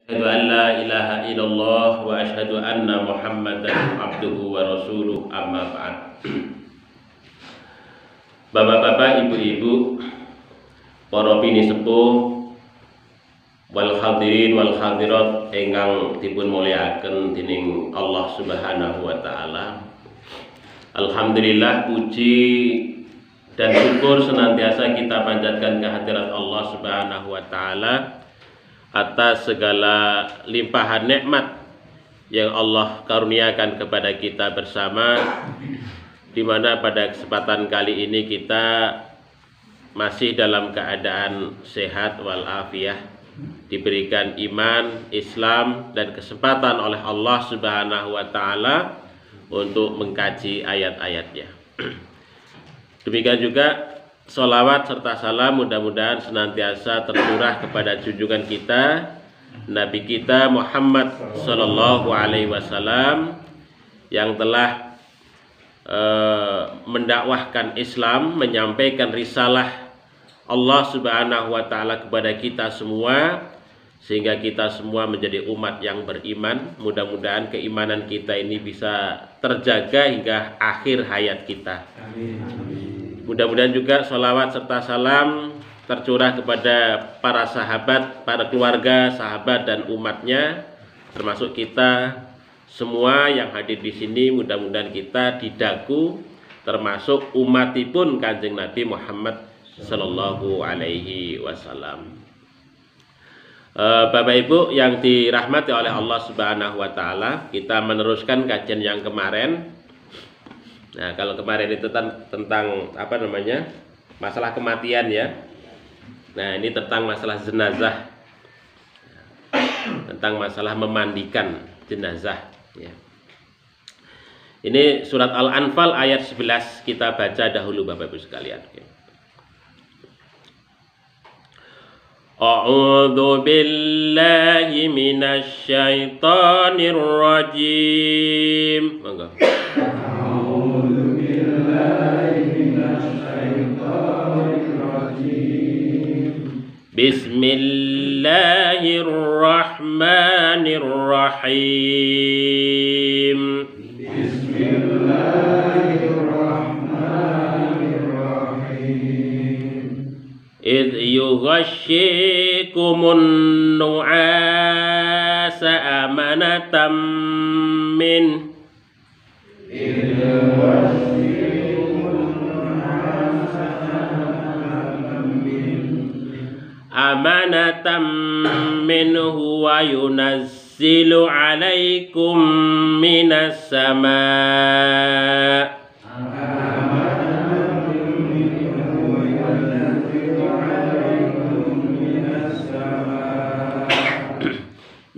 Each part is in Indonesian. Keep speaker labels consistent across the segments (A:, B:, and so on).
A: Asyhadu an la ilaha illallah wa asyhadu anna Muhammadan abduhu wa rasuluh, amma ba'd. Bapak-bapak, ibu-ibu, para bini sepuh wal hadirin wal hadirat ingkang dipun mulyakaken dening Allah Subhanahu wa taala. Alhamdulillah, puji dan syukur senantiasa kita panjatkan kehadirat Allah Subhanahu wa taala atas segala limpahan nikmat yang Allah karuniakan kepada kita bersama, di mana pada kesempatan kali ini kita masih dalam keadaan sehat walafiat, diberikan iman, Islam, dan kesempatan oleh Allah Subhanahu wa taala untuk mengkaji ayat-ayatnya. Demikian juga sholawat serta salam mudah-mudahan senantiasa tercurah kepada junjungan kita, Nabi kita Muhammad Sallallahu Alaihi Wasallam, yang telah mendakwahkan Islam, menyampaikan risalah Allah Subhanahu wa taala kepada kita semua, sehingga kita semua menjadi umat yang beriman. Mudah-mudahan keimanan kita ini bisa terjaga hingga akhir hayat kita. Amin. Mudah-mudahan juga sholawat serta salam tercurah kepada para sahabat, para keluarga, sahabat dan umatnya, termasuk kita semua yang hadir di sini. Mudah-mudahan kita didaku termasuk umatipun Kanjeng Nabi Muhammad Sallallahu Alaihi Wasallam. Bapak Ibu yang dirahmati oleh Allah Subhanahu wa taala, kita meneruskan kajian yang kemarin. Nah, kalau kemarin itu tentang apa namanya? Masalah kematian ya. Nah, ini tentang masalah jenazah. Tentang masalah memandikan jenazah ya. Ini surat Al-Anfal ayat 11 kita baca dahulu Bapak Ibu sekalian. A'udzu billahi minasy syaithanir rajim. Monggo. A'udzu billahi minasy syaithanir rajim. Bismillahirrahmanirrahim. إذ يغشيكم النعاس أمنة منه وينزل عليكم من السماء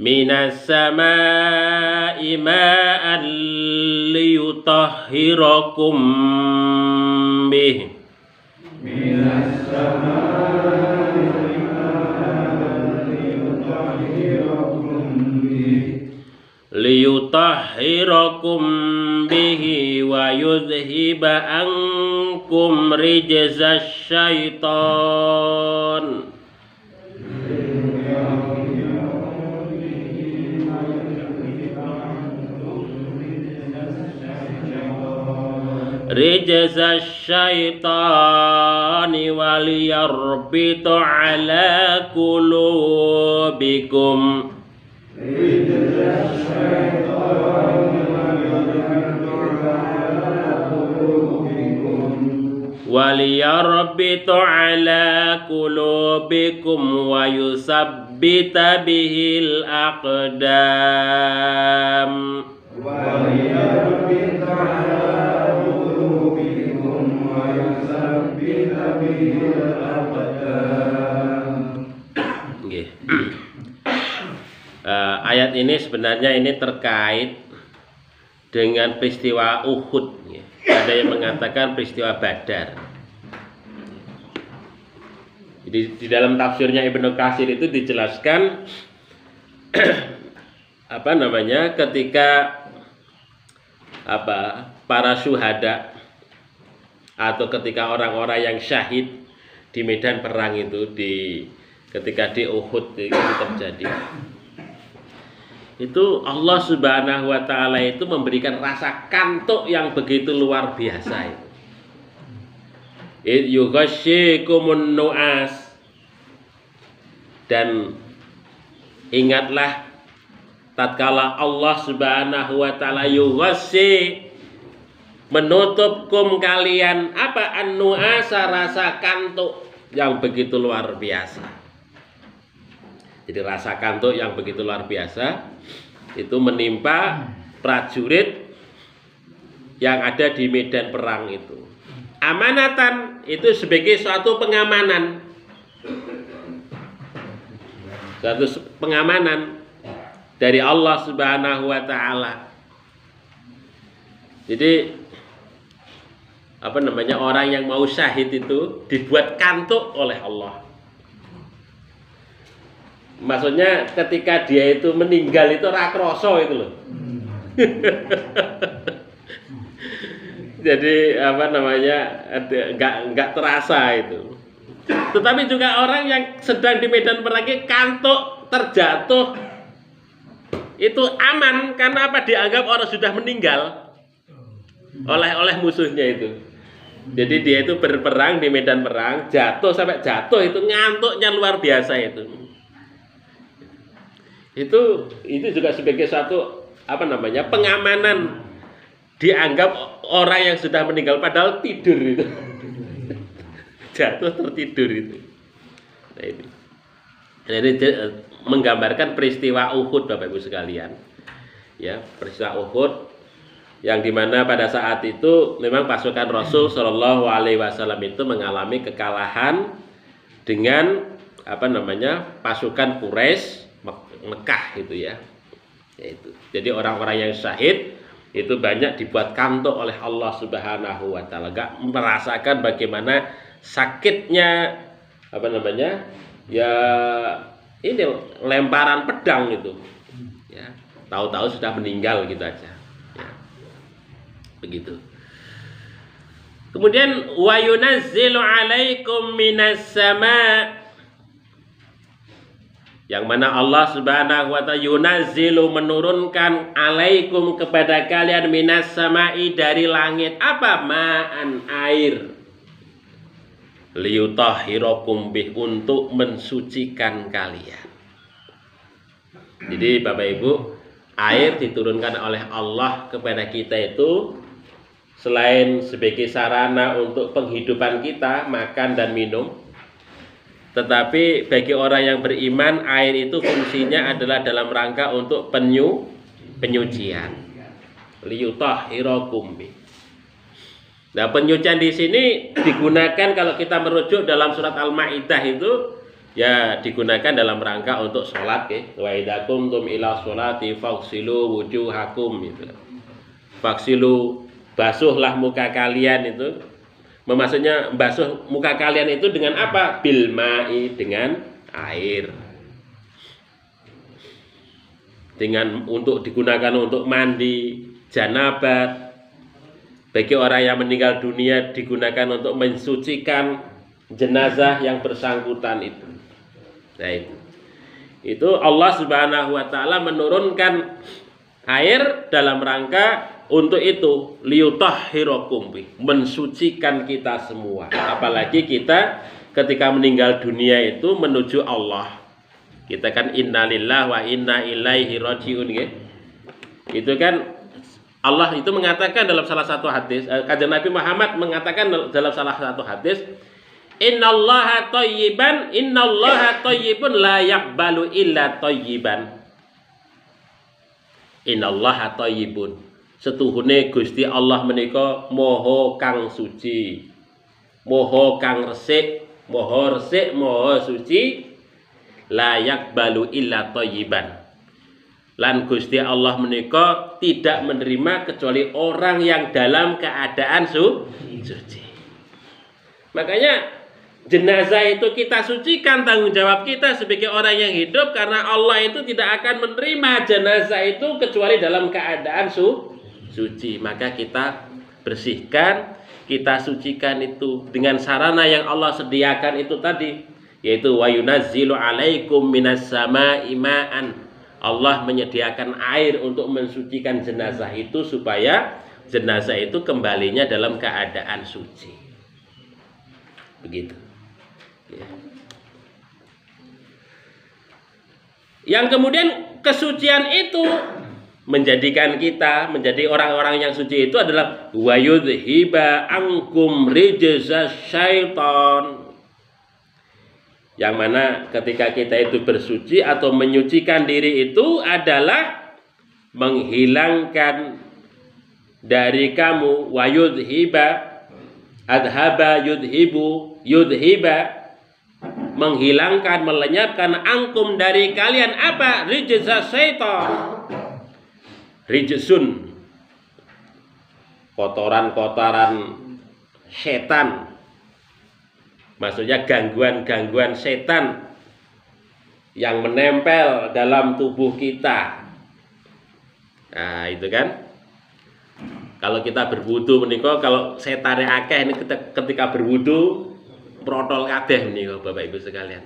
A: minas samaa'i ma'an liyutahhirakum bih. Minas samaa'i ma'an liyutahhirakum bihi wa yudhhiba ankum rijzasy syaitan. Rijzasy syaitani waliyarbitu ala qulubikum. Waliyarbitu ala qulubikum wa yusabbita bihil aqdam. Waliyarbitu ala qulubikum wa yusabbita bihil aqdam. Ayat ini sebenarnya ini terkait dengan peristiwa Uhud. Ada yang mengatakan peristiwa Badar. Jadi di dalam tafsirnya Ibnu Katsir itu dijelaskan apa namanya, ketika para syuhada atau ketika orang-orang yang syahid di medan perang itu, ketika di Uhud itu terjadi. itu Allah Subhanahu wa taala itu memberikan rasa kantuk yang begitu luar biasa itu. Yughashshikumun nu'as, dan ingatlah tatkala Allah Subhanahu wa taala yughashshi, menutupkum kalian apa, an-nu'asa, rasa kantuk yang begitu luar biasa. Jadi rasa kantuk yang begitu luar biasa itu menimpa prajurit yang ada di medan perang itu. Amanatan itu sebagai suatu pengamanan. Suatu pengamanan dari Allah Subhanahu wa taala. Jadi orang yang mau syahid itu dibuat kantuk oleh Allah. Maksudnya ketika dia itu meninggal itu rakroso itu loh. Jadi nggak terasa itu. Tetapi juga orang yang sedang di medan perang kantuk, terjatuh, itu aman karena apa? Dianggap orang sudah meninggal oleh musuhnya itu. Jadi dia itu berperang di medan perang, jatuh sampai jatuh itu ngantuknya luar biasa itu. Itu juga sebagai suatu pengamanan, dianggap orang yang sudah meninggal padahal tidur itu. Jatuh tertidur itu. Nah, ini. Jadi menggambarkan peristiwa Uhud, Bapak Ibu sekalian. Ya, peristiwa Uhud yang dimana pada saat itu memang pasukan Rasul Shallallahu Alaihi Wasallam itu mengalami kekalahan dengan pasukan Quraisy Mekah itu ya. Yaitu. Jadi orang-orang yang syahid itu banyak dibuat kantuk oleh Allah Subhanahu wa taala, gak merasakan bagaimana sakitnya ya ini lemparan pedang itu. Ya, tahu-tahu sudah meninggal gitu aja. Ya. Begitu. Kemudian wa yunazzilu 'alaikum minas sama', yang mana Allah Subhanahu wa taala yunazzilu, menurunkan, alaikum, kepada kalian, minas sama'i, dari langit, apa? Ma'an, air, liyutahhirakum bih, untuk mensucikan kalian. Jadi Bapak Ibu, air diturunkan oleh Allah kepada kita itu selain sebagai sarana untuk penghidupan kita, makan dan minum, tetapi bagi orang yang beriman, air itu fungsinya adalah dalam rangka untuk penyucian. Liyutahhirakum bih. Nah, penyucian di sini digunakan kalau kita merujuk dalam surat Al-Maidah itu ya digunakan dalam rangka untuk sholat ya. Wa idza qumtum ila sholati faghsilu wujuhakum gitu. Faghsilu, basuhlah muka kalian itu. Maksudnya basuh muka kalian itu dengan apa? Bil ma'i, dengan air. Untuk digunakan untuk mandi, janabat. Bagi orang yang meninggal dunia digunakan untuk mensucikan jenazah yang bersangkutan itu. Nah, itu Allah Subhanahu wa taala menurunkan air dalam rangka untuk itu, liyutahhirakum, mensucikan kita semua. Apalagi kita ketika meninggal dunia itu menuju Allah. Kita kan innalillahi wa inna ilaihi rajiun ya. Itu kan Allah itu mengatakan dalam salah satu hadis, Kanjeng Nabi Muhammad mengatakan dalam salah satu hadis, innallaha thayyibun la yaqbalu illa thayyiban. Innallaha thayyibun. Setuhune Gusti Allah menika moho kang suci, moho kang resik, moho suci, layak balu illa thayyiban. Lan Gusti Allah menika tidak menerima kecuali orang yang dalam keadaan suci. Makanya jenazah itu kita sucikan, tanggung jawab kita sebagai orang yang hidup, karena Allah itu tidak akan menerima jenazah itu kecuali dalam keadaan suci. Maka kita bersihkan, kita sucikan itu dengan sarana yang Allah sediakan itu tadi, yaitu wa yunazzilu alaikum minas sama'i ma'an, Allah menyediakan air untuk mensucikan jenazah itu supaya jenazah itu kembalinya dalam keadaan suci. Begitu. Ya. Yang kemudian kesucian itu menjadikan kita menjadi orang-orang yang suci itu adalah wa yudhiba ankum rijza syaitan. Yang mana ketika kita itu bersuci atau menyucikan diri itu adalah menghilangkan dari kamu wa yudhiba adhaba yudhibu yudhiba menghilangkan, melenyapkan angkum dari kalian apa? Rijza syaitan. Rijsun, kotoran-kotoran setan. Maksudnya gangguan-gangguan setan yang menempel dalam tubuh kita. Nah, itu kan. Kalau kita berwudu menika, kalau setane akeh ini ketika berwudu protol kabeh menika Bapak Ibu sekalian.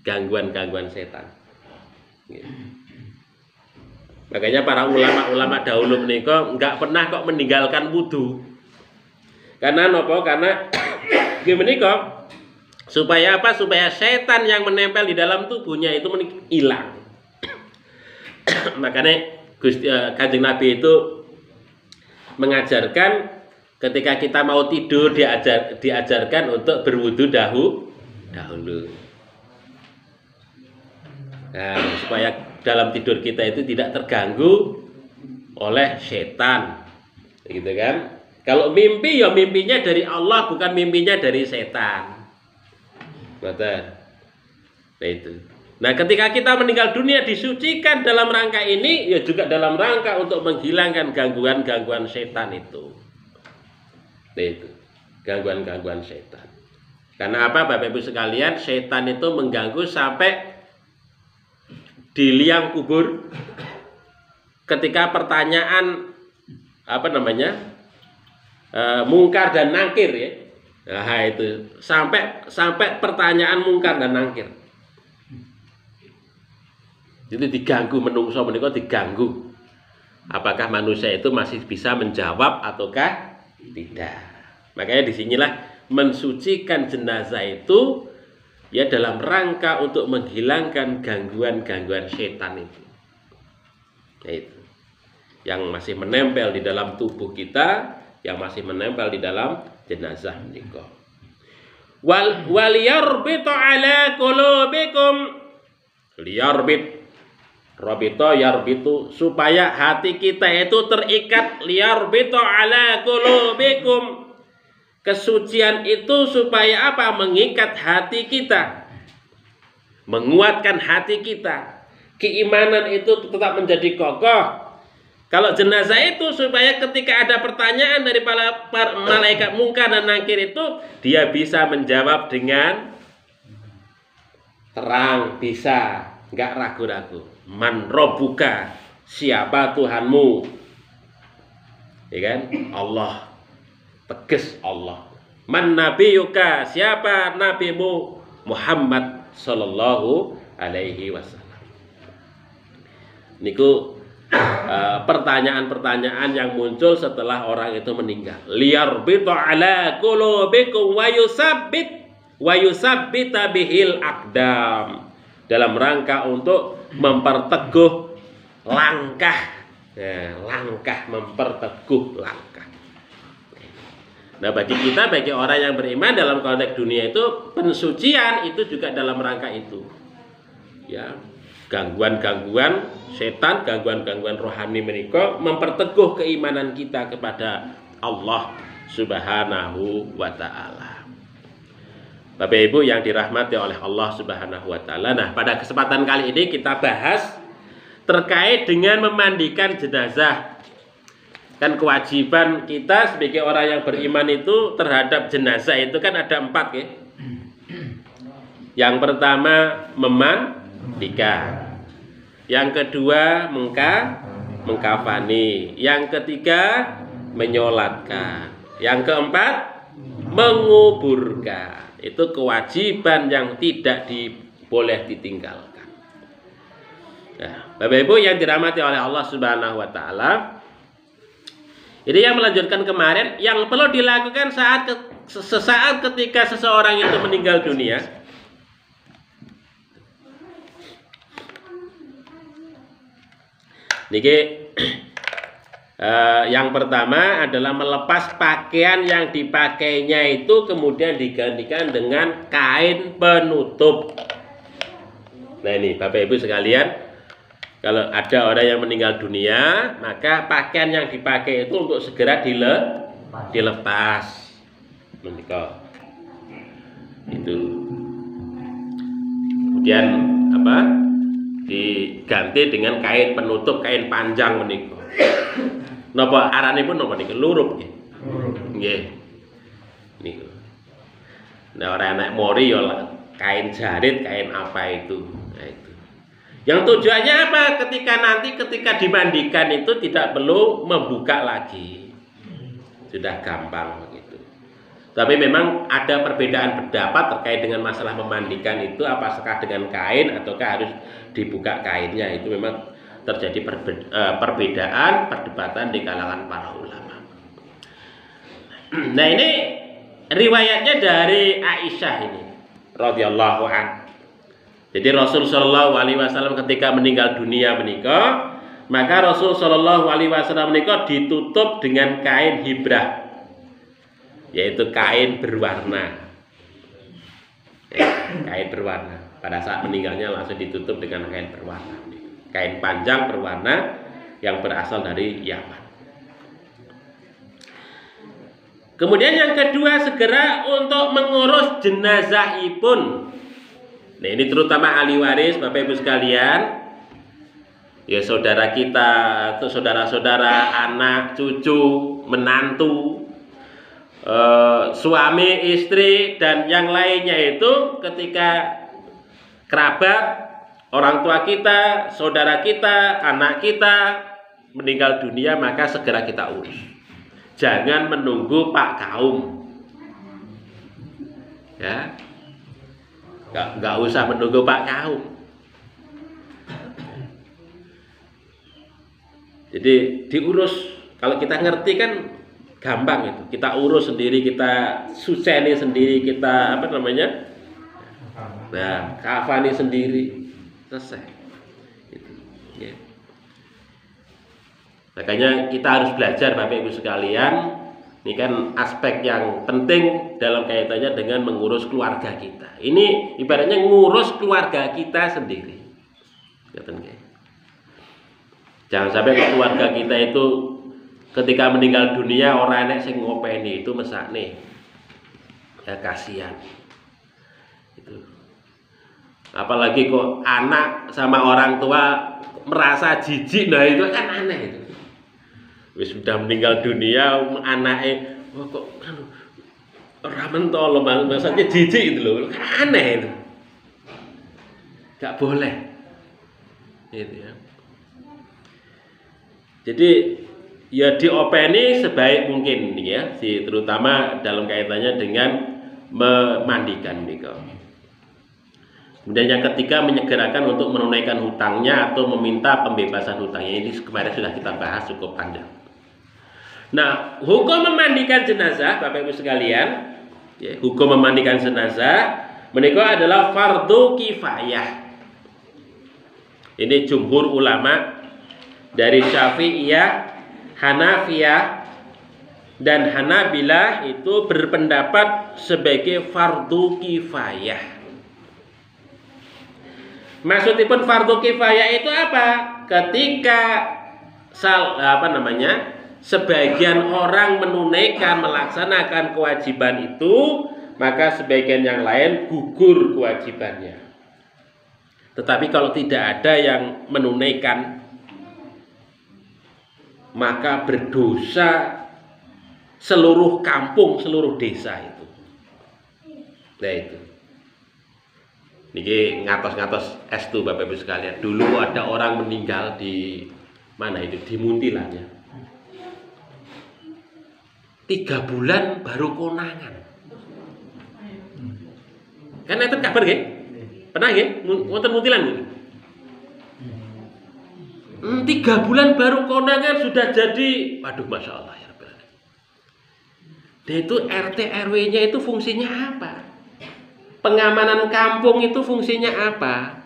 A: Gangguan-gangguan setan. Makanya para ulama-ulama dahulu menika enggak pernah kok meninggalkan wudu. Karena napa? Karena menika supaya apa? Supaya setan yang menempel di dalam tubuhnya itu hilang. Makanya Kanjeng Nabi itu mengajarkan ketika kita mau tidur diajarkan untuk berwudu dahulu. Nah, supaya dalam tidur kita itu tidak terganggu oleh setan, gitu kan? Kalau mimpi ya mimpinya dari Allah, bukan mimpinya dari setan. Betul. Nah itu. Nah ketika kita meninggal dunia disucikan dalam rangka ini, ya juga dalam rangka untuk menghilangkan gangguan-gangguan setan itu. Nah itu, gangguan-gangguan setan. Karena apa Bapak Ibu sekalian? Setan itu mengganggu sampai di liang kubur ketika pertanyaan apa namanya mungkar dan nangkir ya. Nah itu sampai pertanyaan mungkar dan nangkir. Jadi diganggu menungso menika diganggu. Apakah manusia itu masih bisa menjawab ataukah tidak? Makanya disinilah mensucikan jenazah itu ya dalam rangka untuk menghilangkan gangguan-gangguan setan itu. Itu yang masih menempel di dalam tubuh kita, yang masih menempel di dalam jenazah menika. Wal yarbitu ala qulubikum. Liyarbit Robito yarbitu, supaya hati kita itu terikat. Liyarbito ala qulubikum. Kesucian itu supaya apa? Mengikat hati kita, menguatkan hati kita. Keimanan itu tetap menjadi kokoh. Kalau jenazah itu supaya ketika ada pertanyaan dari para malaikat mungkar dan nakir itu, dia bisa menjawab dengan terang, bisa, nggak ragu-ragu. Man robbuka, siapa Tuhanmu? Ya kan? Allah. Tegas Allah. Man nabiyuka, siapa nabimu? Muhammad sallallahu alaihi wasallam. Niku pertanyaan-pertanyaan yang muncul setelah orang itu meninggal. Liyarbitu ala qulubikum wa yusabbita bihil aqdam. Dalam rangka untuk memperteguh langkah. Langkah, memperteguh langkah. Nah bagi kita, bagi orang yang beriman dalam konteks dunia itu, pensucian itu juga dalam rangka itu. Ya, gangguan-gangguan setan, gangguan-gangguan rohani menika memperteguh keimanan kita kepada Allah Subhanahu wa taala. Bapak Ibu yang dirahmati oleh Allah Subhanahu wa taala. Nah, pada kesempatan kali ini kita bahas terkait dengan memandikan jenazah. Kan kewajiban kita sebagai orang yang beriman itu terhadap jenazah itu kan ada 4 ya. Yang pertama memandikan. Yang kedua mengkafani. Yang ketiga menyolatkan. Yang keempat menguburkan. Itu kewajiban yang tidak boleh ditinggalkan. Nah, Bapak Ibu yang dirahmati oleh Allah Subhanahu wa taala, ini yang melanjutkan kemarin yang perlu dilakukan sesaat ketika seseorang itu meninggal dunia. Niki yang pertama adalah melepas pakaian yang dipakainya itu kemudian digantikan dengan kain penutup. Nah ini Bapak Ibu sekalian, kalau ada orang yang meninggal dunia, maka pakaian yang dipakai itu untuk segera dilepas. Menikah. Itu. Kemudian apa? Diganti dengan kain penutup, kain panjang menika. Napa aranipun napa niki? Lurup nggih. Nggih. Niku. Nah, ora enak mori ya kain jarit, kain apa itu. Nah, itu. Yang tujuannya apa? Ketika dimandikan itu tidak perlu membuka lagi. Sudah gampang begitu. Tapi memang ada perbedaan pendapat terkait dengan masalah memandikan itu, apakah dengan kain ataukah harus dibuka kainnya. Itu memang terjadi perbedaan perdebatan di kalangan para ulama. Nah ini riwayatnya dari Aisyah ini radhiyallahu anha. Jadi Rasul Shallallahu Alaihi Wasallam ketika meninggal dunia menikah, maka Rasul Shallallahu Alaihi Wasallam menikah ditutup dengan kain hibrah, yaitu kain berwarna. Kain berwarna. Pada saat meninggalnya langsung ditutup dengan kain berwarna. Kain panjang berwarna yang berasal dari Yaman. Kemudian yang kedua, segera untuk mengurus jenazah ipun. Nah ini terutama ahli waris, Bapak Ibu sekalian. Ya saudara kita, atau saudara-saudara, anak, cucu, menantu, suami, istri, dan yang lainnya itu ketika kerabat, orang tua kita, saudara kita, anak kita meninggal dunia, maka segera kita urus. Jangan menunggu Pak Kaum. Ya. Enggak usah menunggu Pak Kaum. Jadi diurus. Kalau kita ngerti kan gampang itu. Kita urus sendiri, kita suseni sendiri, kita apa namanya? Nah, kafani sendiri. Selesai. Gitu. Ya. Makanya kita harus belajar Bapak Ibu sekalian. Ini kan aspek yang penting dalam kaitannya dengan mengurus keluarga kita. Ini ibaratnya ngurus keluarga kita sendiri. Jangan sampai keluarga kita itu ketika meninggal dunia orang enek sing ngopeni itu mesakne. Ya kasihan. Itu. Apalagi kok anak sama orang tua merasa jijik, nah itu kan aneh itu. Wis sudah meninggal dunia anaknya, wah kok ora mentolo maksudnya jijik itu loh, kan aneh itu. Gak boleh. Gitu ya. Jadi ya diopeni sebaik mungkin ya, terutama dalam kaitannya dengan memandikan nikah. Kemudian yang ketiga, menyegerakan untuk menunaikan hutangnya atau meminta pembebasan hutangnya. Ini kemarin sudah kita bahas cukup panjang. Nah, hukum memandikan jenazah, Bapak Ibu sekalian, ya, hukum memandikan jenazah menikah adalah fardu kifayah. Ini jumhur ulama dari Syafi'iyah, Hanafiyah, dan Hanabilah itu berpendapat sebagai fardu kifayah. Maksudipun fardu kifayah itu apa? Ketika sebagian orang menunaikan, melaksanakan kewajiban itu, maka sebagian yang lain gugur kewajibannya. Tetapi kalau tidak ada yang menunaikan, maka berdosa seluruh kampung, seluruh desa itu. Nah itu. Niki ngatos-ngatos estu Bapak Ibu sekalian. Dulu ada orang meninggal di mana itu? Di Muntilan ya. 3 bulan baru konangan. Kan itu kabar nggih? Pernah nggih? Wonten Muntilan nggih? 3 bulan baru konangan sudah jadi, waduh, masya Allah ya. Dan itu RT RW-nya itu fungsinya apa? Pengamanan kampung itu fungsinya apa?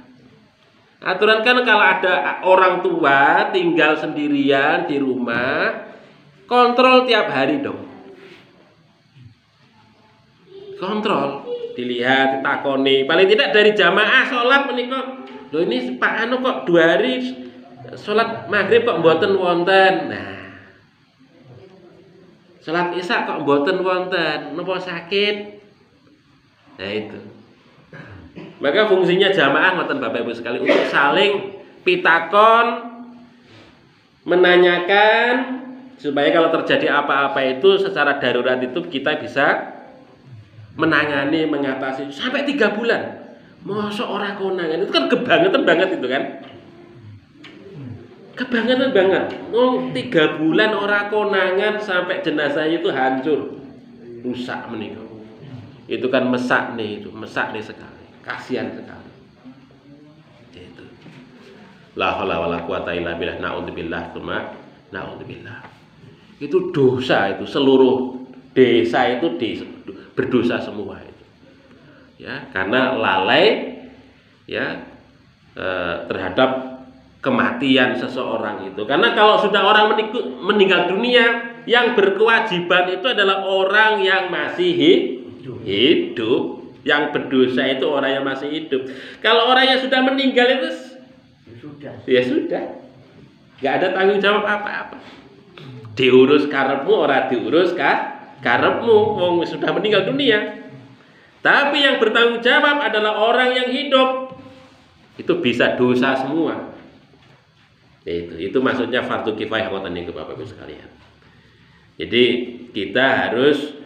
A: Aturan kan kalau ada orang tua tinggal sendirian di rumah, kontrol tiap hari dong. Kontrol, dilihat, ditakoni, paling tidak dari jamaah sholat menikah. Loh ini Pak Anu kok 2 hari sholat maghrib kok mboten wonten. Nah, sholat isya kok mboten wonten, napa sakit? Nah itu. Maka fungsinya jamaah ngoten Bapak Ibu sekali untuk saling pitakon, menanyakan supaya kalau terjadi apa-apa itu secara darurat itu kita bisa menangani, mengatasi sampai 3 bulan. Masa orang konangan itu kan kebangetan banget itu kan? Kebangetan banget. 3 bulan orang konangan sampai jenazahnya itu hancur, rusak menikah. Itu kan mesak nih sekali. Kasihan sekali. Itu. La haula wala quwata illa billah, naudzubillah, naudzubillah. Itu dosa itu, seluruh desa itu berdosa semua itu. Ya, karena lalai ya terhadap kematian seseorang itu. Karena kalau sudah orang meninggal dunia, yang berkewajiban itu adalah orang yang masih hidup. Yang berdosa itu orang yang masih hidup. Kalau orang yang sudah meninggal itu ya sudah. Gak ada tanggung jawab apa-apa. Diurus karepmu, orang diurus karepmu, wong sudah meninggal dunia. Tapi yang bertanggung jawab adalah orang yang hidup. Itu bisa dosa semua. Itu maksudnya fardu kifayah ngoten niku Bapak Ibu sekalian. Jadi kita harus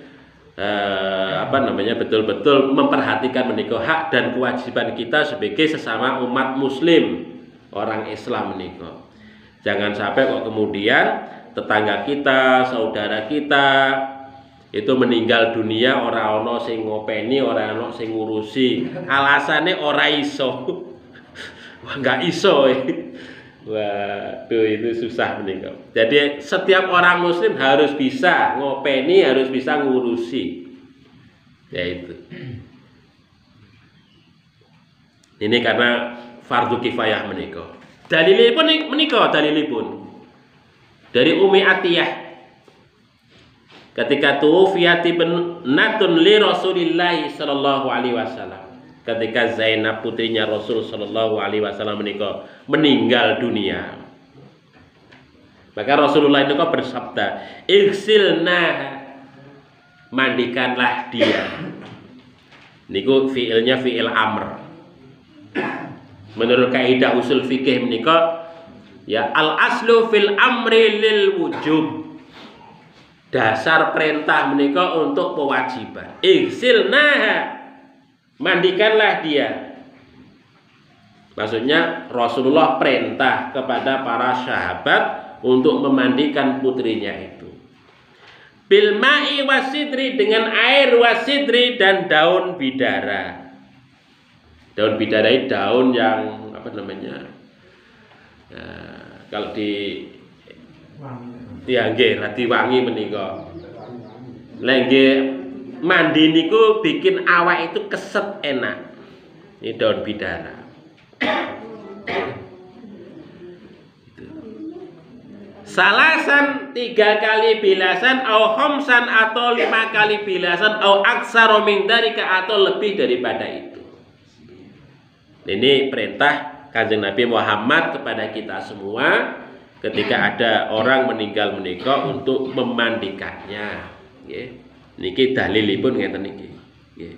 A: betul-betul memperhatikan menika hak dan kewajiban kita sebagai sesama umat muslim, orang Islam menika. Jangan sampai kok kemudian tetangga kita, saudara kita itu meninggal dunia ora ana sing ngopeni, ora ana sing ngurusi. Alasane ora iso. Wah, enggak iso. Waduh, itu susah menika. Jadi setiap orang muslim harus bisa ngopeni, harus bisa ngurusi. Ya itu. Ini karena fardu kifayah menika. Dalilipun menika dalilipun dari Ummi Atiyah. Ketika tuwfiyat ibnatun li Rasulillah sallallahu alaihi wasallam. Ketika Zainab putrinya Rasul sallallahu alaihi wasallam menika meninggal dunia. Maka Rasulullah itu bersabda, "Igsilna, mandikanlah dia." Niku fiilnya fiil amr. Menurut kaidah usul fikih menika ya al aslu fil amri lil wujub. Dasar perintah menika untuk kewajiban. Igsilna, mandikanlah dia. Maksudnya Rasulullah perintah kepada para sahabat untuk memandikan putrinya itu. Bil ma'i wasidri, dengan air wasidri dan daun bidara. Daun bidara itu daun yang apa namanya? Kalau di nggih radi wangi menika. Lengge mandi niku bikin awak itu keset enak. Ini daun bidara. Salasan 3 kali bilasan, au khamsan atau 5 kali bilasan, au aksara min dzalika atau lebih daripada itu. Ini perintah Kanjeng Nabi Muhammad kepada kita semua ketika ada orang meninggal menika untuk memandikannya. Nggih. Niki dalilipun ngeten niki. Nggih.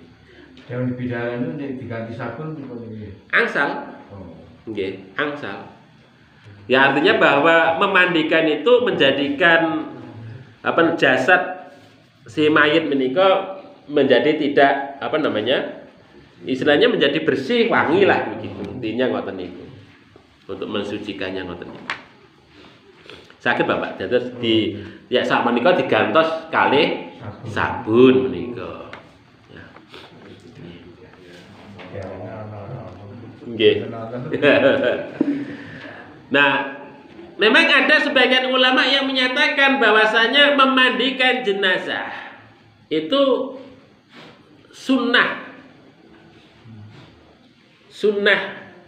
B: Daun bidara itu diganti sabun nggih.
A: Angsal. Nggih, angsal. Ya artinya bahwa memandikan itu menjadikan jasad si mayit menika menjadi tidak istilahnya menjadi bersih, wangi lah begitu. Intinya ngoten niku. Untuk mensucikannya ngoten niku. Sakit Bapak, terus sak menika digantos kalih sabun menika. Ya. Nggih. Nah, memang ada sebagian ulama yang menyatakan bahwasanya memandikan jenazah itu sunnah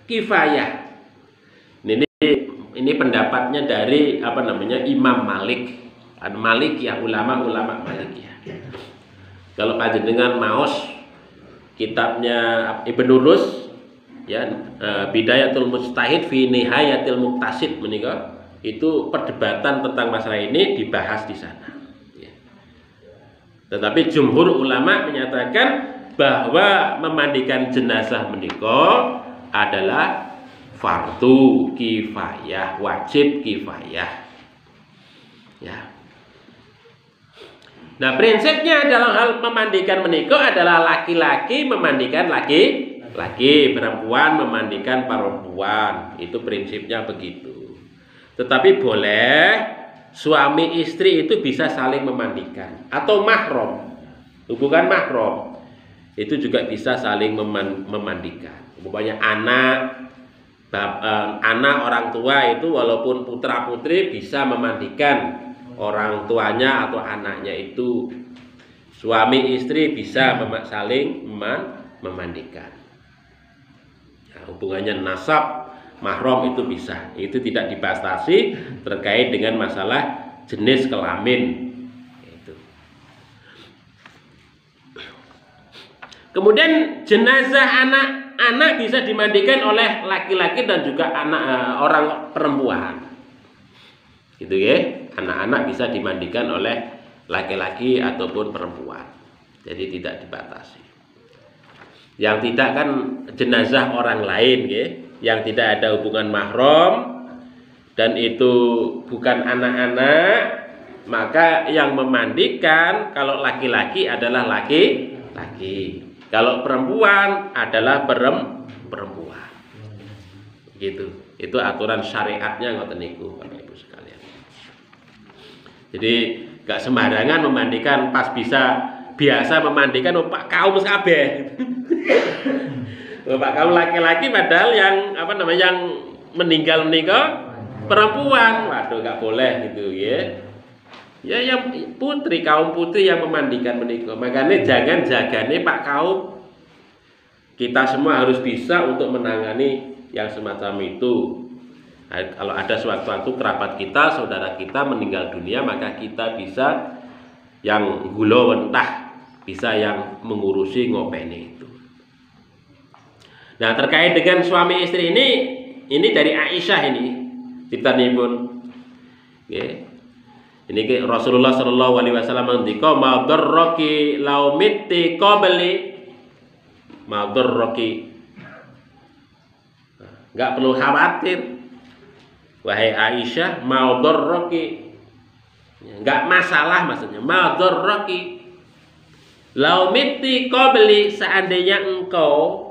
A: kifayah. Ini pendapatnya dari Imam Malik. Malikiyah, ulama Malikiyah. Kalau panjenengan maos kitabnya Ibnu Rus ya, Bidayatul Mujtahid fi Nihayatil Muqtasid menika, itu perdebatan tentang masalah ini dibahas di sana. Ya. Tetapi jumhur ulama menyatakan bahwa memandikan jenazah menika adalah fardu kifayah, wajib kifayah. Ya. Nah, prinsipnya dalam hal memandikan menika adalah laki-laki memandikan laki-laki, perempuan memandikan perempuan. Itu prinsipnya begitu. Tetapi boleh suami istri itu bisa saling memandikan, atau mahram, hubungan mahram itu juga bisa saling memandikan. Umpamanya anak orang tua itu walaupun putra putri bisa memandikan orang tuanya atau anaknya itu. Suami istri bisa saling memandikan. Nah, hubungannya nasab mahram itu bisa. Itu tidak dibatasi terkait dengan masalah jenis kelamin. Itu. Kemudian jenazah anak bisa dimandikan oleh laki-laki dan juga orang perempuan. Gitu ya. Anak-anak bisa dimandikan oleh laki-laki ataupun perempuan. Jadi tidak dibatasi. Yang tidak kan jenazah orang lain ya, yang tidak ada hubungan mahram dan itu bukan anak-anak, maka yang memandikan kalau laki-laki adalah laki-laki. Kalau perempuan adalah perempuan. Gitu. Itu aturan syariatnya ngoten niku Bapak Ibu sekalian. Jadi gak sembarangan memandikan pas biasa memandikan Pak kaum kabeh. Pak kaum laki-laki padahal yang yang meninggal perempuan. Waduh gak boleh gitu ya. Ya yang kaum putri yang memandikan menikah. Makanya jangan jagane Pak kaum. Kita semua harus bisa untuk menangani yang semacam itu. Kalau ada suatu kerabat kita, saudara kita meninggal dunia, maka kita bisa yang gula wentah, bisa yang mengurusi ngopeni itu. Nah, terkait dengan suami istri ini dari Aisyah ini ditanipun. Nggih. Ini Rasulullah sallallahu alaihi wasallam ngendika, "Ma darraki law mitti qabli." Ma darraki. Enggak perlu khawatir. Wahai Aisyah, ma darraki. Enggak masalah maksudnya. Ma darraki. Law mitti qabli, seandainya engkau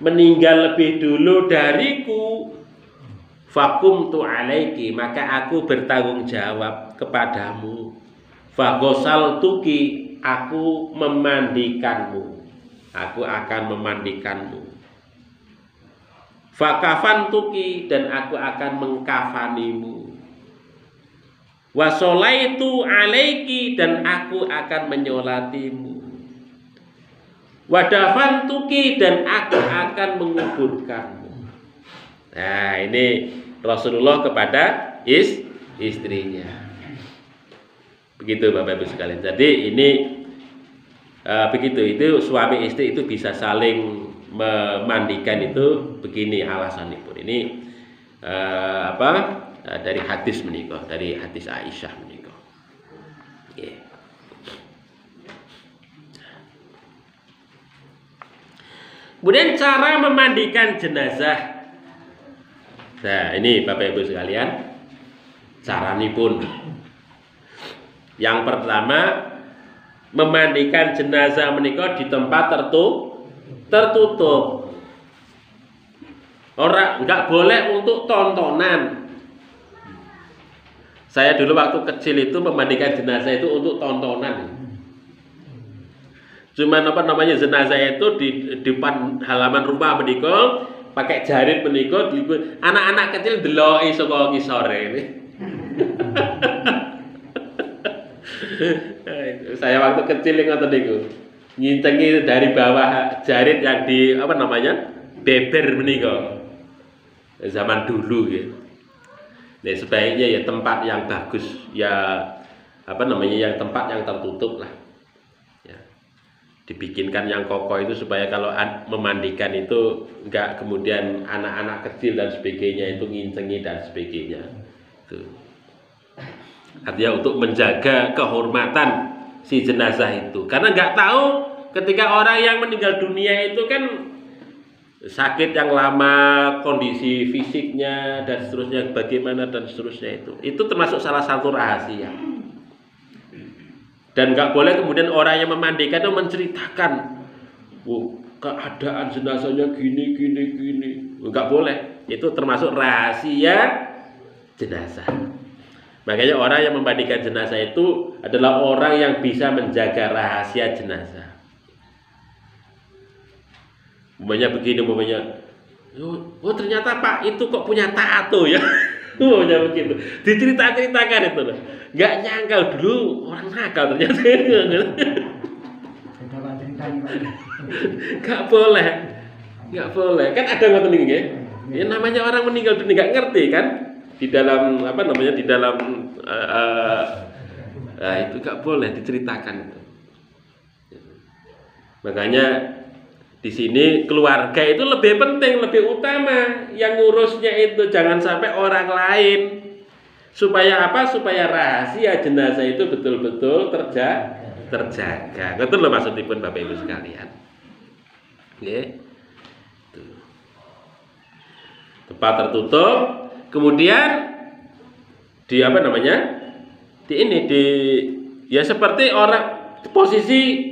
A: meninggal lebih dulu dariku, fakumtu alaiki, maka aku bertanggung jawab kepadamu. Fagosaltuki, aku memandikanmu, aku akan memandikanmu. Fakafantuki, dan aku akan mengkafanimu. Wasolaitu alaiki, dan aku akan menyolatimu. Wadafantuki, dan aku akan menguburkanmu. Nah, ini Rasulullah kepada istrinya. Begitu Bapak Ibu sekalian. Jadi ini begitu, itu suami istri itu bisa saling memandikan itu begini alasannya pun. Ini dari hadis menikah, dari hadis Aisyah menikah. Yeah. Kemudian cara memandikan jenazah. Nah, ini Bapak Ibu sekalian, caranipun. Yang pertama, memandikan jenazah menika di tempat tertutup. Enggak boleh untuk tontonan. Saya dulu waktu kecil itu memandikan jenazah itu untuk tontonan. Cuman jenazah itu di depan halaman rumah menika pakai jarit menika anak-anak kecil deloki saka ngisore ini. Saya waktu kecil ngoten niku. Nyincengi dari bawah jarit yang di apa namanya? Beber menika. Zaman dulu ya. Nah, sebaiknya ya tempat yang bagus, ya apa namanya, yang tempat yang tertutup lah. Ya. Dibikinkan yang kokoh itu supaya kalau memandikan itu enggak kemudian anak-anak kecil dan sebagainya itu ngincengi dan sebagainya. Itu. Artinya untuk menjaga kehormatan si jenazah itu. Karena enggak tahu ketika orang yang meninggal dunia itu kan sakit yang lama, kondisi fisiknya dan seterusnya bagaimana dan seterusnya itu termasuk salah satu rahasia. Dan nggak boleh kemudian orang yang memandikan itu menceritakan, keadaan jenazahnya gini, nggak boleh. Itu termasuk rahasia jenazah. Makanya orang yang memandikan jenazah itu adalah orang yang bisa menjaga rahasia jenazah. Umpamanya begini, oh ternyata Pak itu kok punya tato ya. Umpamanya begitu. Diceritakan itu loh. Nggak nyangka dulu orang nakal ternyata. Nggak boleh. Kan ada ngoten niku nggih. Ya namanya orang meninggal dunia nggak ngerti kan? Di dalam apa namanya? Di dalam itu nggak boleh diceritakan itu. Makanya di sini keluarga itu lebih penting, lebih utama. Yang ngurusnya itu jangan sampai orang lain. Supaya apa? Supaya rahasia jenazah itu betul-betul terjaga. Betul loh maksudipun Bapak Ibu sekalian. Nggih. Tempat tertutup, kemudian di apa namanya? Ya seperti orang posisi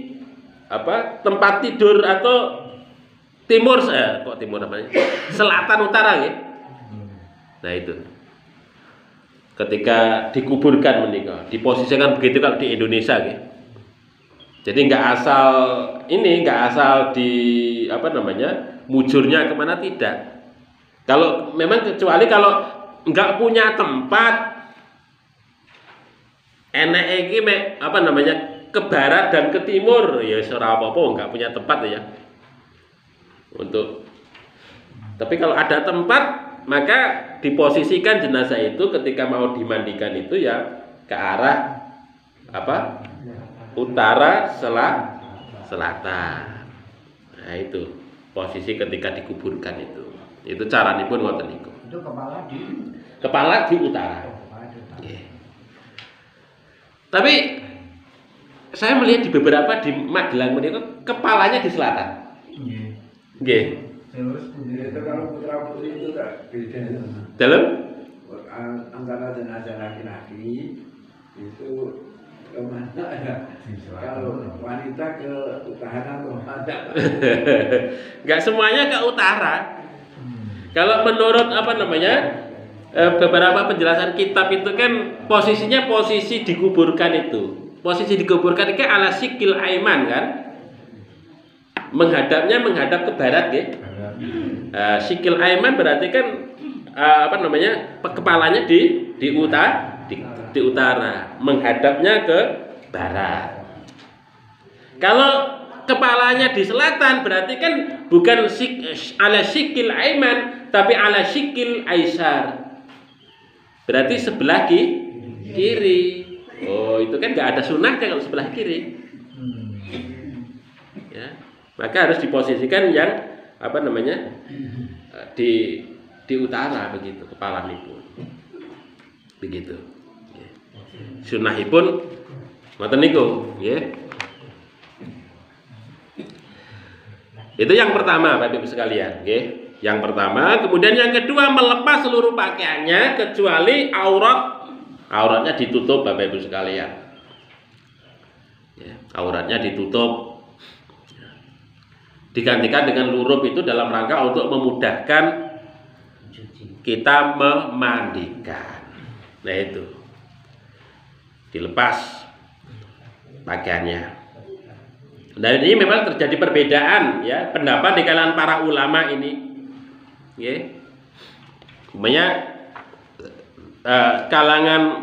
A: apa tempat tidur atau timur kok timur namanya selatan utara ya. Nah itu ketika dikuburkan menikah diposisikan begitu kalau di Indonesia ya. Jadi nggak asal di apa namanya mujurnya kemana, tidak. Kalau memang kecuali kalau nggak punya tempat enek iki apa namanya ke barat dan ke timur ya ora apa-apa, nggak punya tempat ya. Tapi kalau ada tempat maka diposisikan jenazah itu ketika mau dimandikan itu ya ke arah apa? Utara selatan. Nah itu posisi ketika dikuburkan itu. Itu caranya pun ngoten niku.
C: Itu
A: Kepala di utara. Yeah. Tapi saya melihat di beberapa di Magelang menika kepalanya di selatan. Nggih.
B: Terus itu kalau putra putri itu tak beda.
A: Dalam
B: antara jenazah laki-laki itu kemana ya? Kalau wanita ke utara atau mana?
A: Enggak semuanya ke utara. Kalau menurut apa namanya beberapa penjelasan kitab itu kan posisinya posisi dikuburkan itu. Posisi dikuburkan itu ala sikil aiman kan, menghadap ke barat ya. Sikil aiman berarti kan apa namanya kepalanya di utara, menghadapnya ke barat. Kalau kepalanya di selatan berarti kan bukan ala sikil aiman tapi ala sikil aisar. Berarti sebelah kiri. Oh, itu kan nggak ada sunahnya kalau sebelah kiri. Ya, maka harus diposisikan yang apa namanya di utara begitu kepalanya begitu. Sunahipun ngoten niku, ya. Itu yang pertama, Bapak Ibu sekalian, nggih. Yang pertama, kemudian yang kedua melepas seluruh pakaiannya kecuali auratnya ditutup, Bapak Ibu sekalian. Ya, auratnya ditutup. Digantikan dengan lurup itu dalam rangka untuk memudahkan kita memandikan. Nah itu. Dilepas pakaiannya. Dan ini memang terjadi perbedaan ya pendapat di kalangan para ulama ini. Nggih.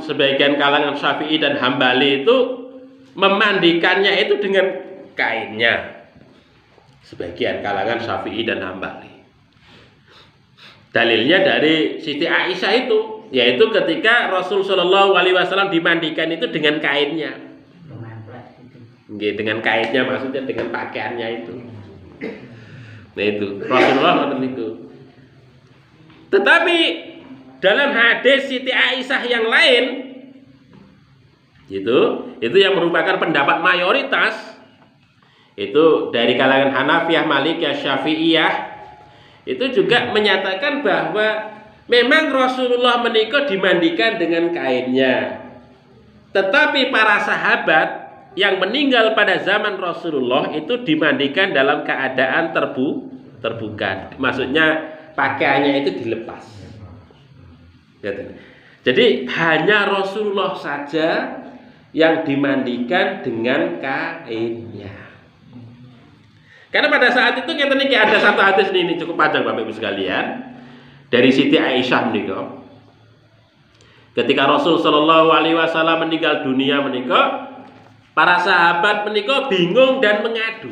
A: Sebagian kalangan Syafi'i dan Hambali itu memandikannya itu dengan kainnya. Sebagian kalangan Syafi'i dan Hambali. Dalilnya dari Siti Aisyah itu, yaitu ketika Rasul Shallallahu Alaihi Wasallam dimandikan itu dengan kainnya. Dengan kainnya maksudnya dengan pakaiannya itu. Nah itu Rasulullah melakukan itu. Tetapi dalam hadis Siti Aisyah yang lain itu yang merupakan pendapat mayoritas itu dari kalangan Hanafiyah, Malikiyah, Syafi'iyah itu juga menyatakan bahwa memang Rasulullah menikah dimandikan dengan kainnya. Tetapi para sahabat yang meninggal pada zaman Rasulullah itu dimandikan dalam keadaan terbuka. Maksudnya pakaiannya itu dilepas. Jadi hanya Rasulullah saja yang dimandikan dengan kainnya. Karena pada saat itu kita nih ada satu hadis ini cukup panjang Bapak Ibu sekalian dari Siti Aisyah menikah. Ketika Rasul Shallallahu Alaihi Wasallam meninggal dunia menikah, para sahabat menikah bingung dan mengadu.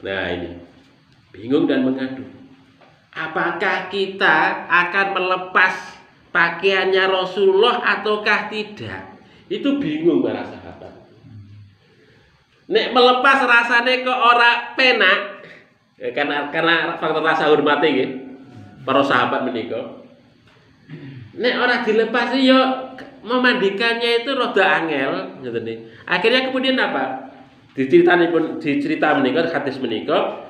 A: Nah ini bingung dan mengadu. Apakah kita akan melepas pakaiannya Rasulullah ataukah tidak? Itu bingung para sahabat. Nek melepas rasanya ke orang penak, karena faktor rasa hormati ya, para sahabat menikah. Nek orang dilepas yo memandikannya itu rada angel, gitu nih. Akhirnya kemudian apa? Dicerita menikah, hadis menikah.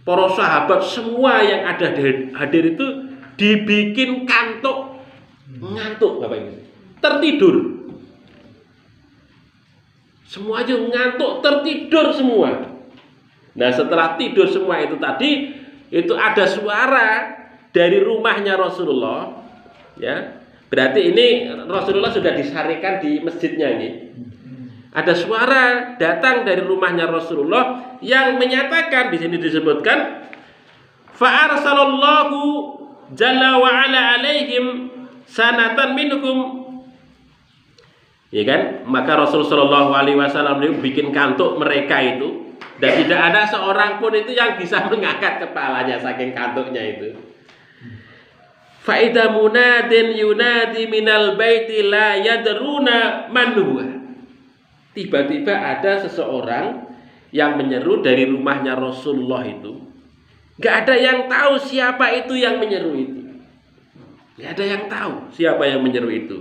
A: Para sahabat semua yang ada hadir itu dibikin ngantuk Bapak Ibu, tertidur. Semua aja ngantuk, tertidur semua. Nah setelah tidur semua itu tadi, itu ada suara dari rumahnya Rasulullah, ya. Berarti ini Rasulullah sudah disarikan di masjidnya ini. Ada suara datang dari rumahnya Rasulullah yang menyatakan di sini disebutkan fa arsalallahu jalla wa ala alaihim sanatan minhum. Ya kan? Maka Rasul Shallallahu Alaihi Wasallam itu bikin kantuk mereka itu, dan tidak ada seorang pun itu yang bisa mengangkat kepalanya saking kantuknya itu. Faida munadin yunadi minal baiti la yadruna man huwa. Tiba-tiba ada seseorang yang menyeru dari rumahnya Rasulullah itu. Gak ada yang tahu siapa itu yang menyeru itu. Gak ada yang tahu siapa yang menyeru itu.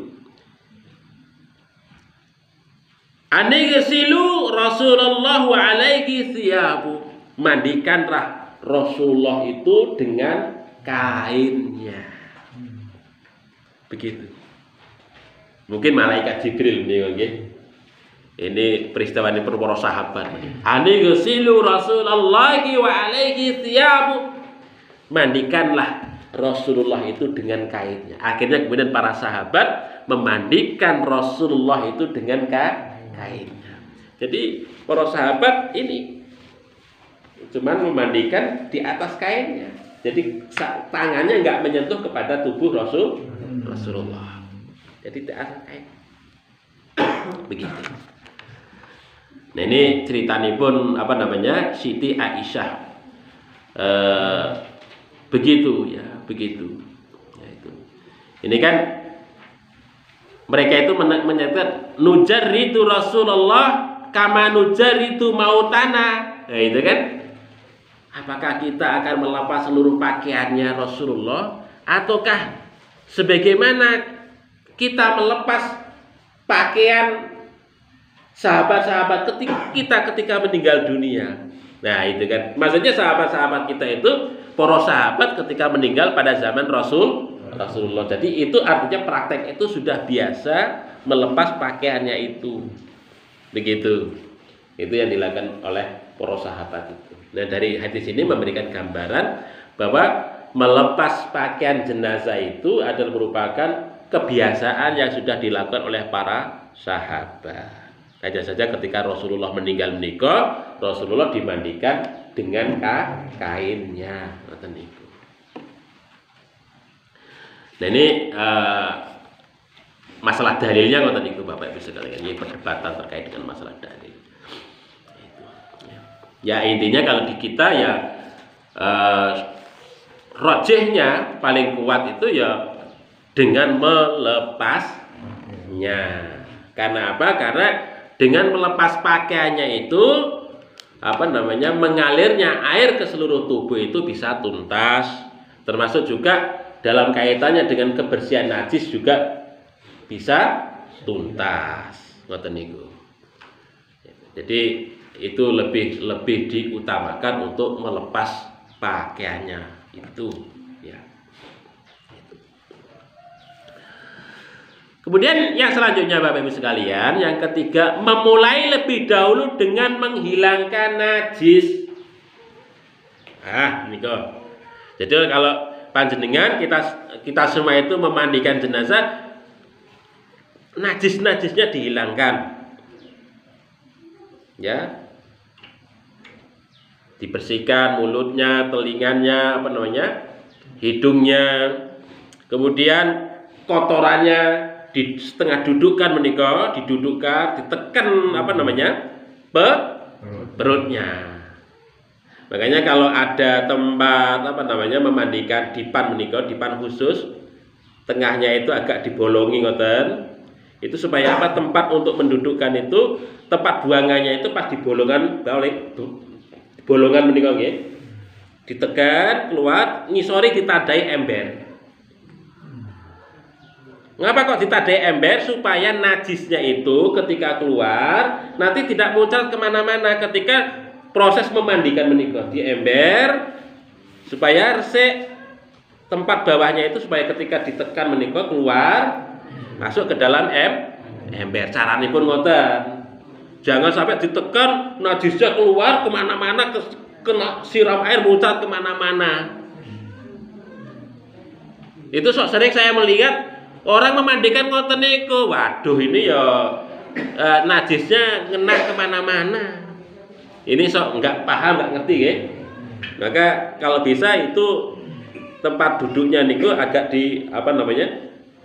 A: Anigsilu Rasulullah alaihi thiyabu. Mandikanlah Rasulullah itu dengan kainnya. Begitu. Mungkin malaikat Jibril ini peristiwa ini para sahabat. Anigsilu Rasulullah wa alaihi thiyabu. Mandikanlah Rasulullah itu dengan kainnya. Akhirnya kemudian para sahabat memandikan Rasulullah itu dengan kainnya. Jadi para sahabat ini cuman memandikan di atas kainnya. Jadi tangannya nggak menyentuh kepada tubuh Rasulullah. Jadi di atas kain. Begitu. Nah ini ceritanya pun Siti Aisyah. Begitu ya, begitu. Ya, itu. Ini kan mereka itu menyatakan nujarritu Rasulullah kama nujarritu mautana. Nah, itu kan. Apakah kita akan melepas seluruh pakaiannya Rasulullah ataukah sebagaimana kita melepas pakaian sahabat-sahabat ketika meninggal dunia. Nah, itu kan. Maksudnya sahabat-sahabat kita itu para sahabat ketika meninggal pada zaman Rasulullah. Jadi itu artinya praktek itu sudah biasa melepas pakaiannya itu. Begitu. Itu yang dilakukan oleh para sahabat itu. Nah, dari hadis ini memberikan gambaran bahwa melepas pakaian jenazah itu adalah merupakan kebiasaan yang sudah dilakukan oleh para sahabat. Hanya saja ketika Rasulullah meninggal menika, Rasulullah dimandikan dengan kainnya. Ngoten niku. Nah ini masalah dalilnya ngoten niku Bapak Ibu sekalian. Ini perdebatan terkait dengan masalah dalil. Ya intinya kalau di kita ya rojihnya paling kuat itu ya dengan melepasnya. Karena apa? Karena dengan melepas pakaiannya itu mengalirnya air ke seluruh tubuh itu bisa tuntas. Termasuk juga dalam kaitannya dengan kebersihan najis juga bisa tuntas. Ngoten niku. Jadi itu lebih diutamakan untuk melepas pakaiannya itu ya. Kemudian yang selanjutnya Bapak Ibu sekalian, yang ketiga memulai lebih dahulu dengan menghilangkan najis. Niku. Jadi kalau panjenengan kita semua itu memandikan jenazah, najis-najisnya dihilangkan. Ya. Dibersihkan mulutnya, telinganya, hidungnya. Kemudian kotorannya di setengah dudukan menika, didudukkan, ditekan perutnya. Makanya kalau ada tempat memandikan dipan menika, dipan khusus, tengahnya itu agak dibolongi ngoten. Itu supaya tempat untuk mendudukkan itu, tempat buangannya itu pas di bolongan menika nggih. Ditekan keluar, ngisori ditadai ember. Ngapa kok ditadai ember? Supaya najisnya itu ketika keluar nanti tidak muncul kemana-mana ketika proses memandikan menika di ember, supaya resik tempat bawahnya itu, supaya ketika ditekan menika keluar masuk ke dalam ember. Caranipun ngoten. Jangan sampai ditekan najisnya keluar kemana-mana, kena siram air muncul kemana-mana. Itu sering saya melihat orang memandikan ngoten niku, waduh ini ya najisnya ngena kemana-mana. Ini nggak paham, nggak ngerti ya. Maka kalau bisa itu tempat duduknya niku agak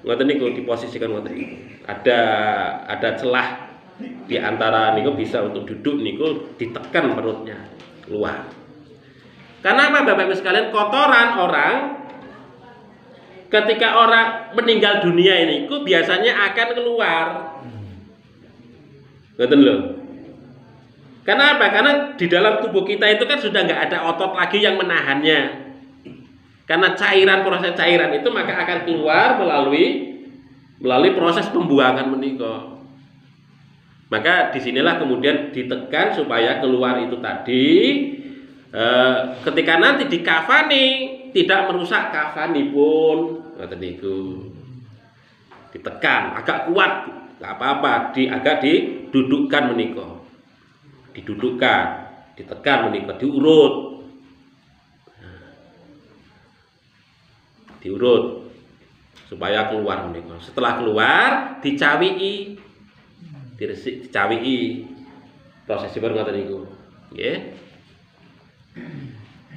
A: ngoten niku diposisikan ngoten niku. Ada celah di antara niku, bisa untuk duduk niku, ditekan perutnya keluar. Karena apa Bapak Ibu sekalian? Kotoran orang ketika orang meninggal dunia ini biasanya akan keluar. Ngoten lho. Karena apa? Karena di dalam tubuh kita itu kan sudah nggak ada otot lagi yang menahannya. Karena proses cairan itu maka akan keluar melalui proses pembuangan menika. Maka disinilah kemudian ditekan supaya keluar itu tadi. Ketika nanti dikafani tidak merusak kafanipun. Ngoten niku. Ditekan agak kuat, enggak apa-apa, agak didudukkan menika. Didudukkan, ditekan menika, diurut. Diurut supaya keluar menika. Setelah keluar dicawiki. Dicawiki. Prosesipun ngoten niku. Nggih.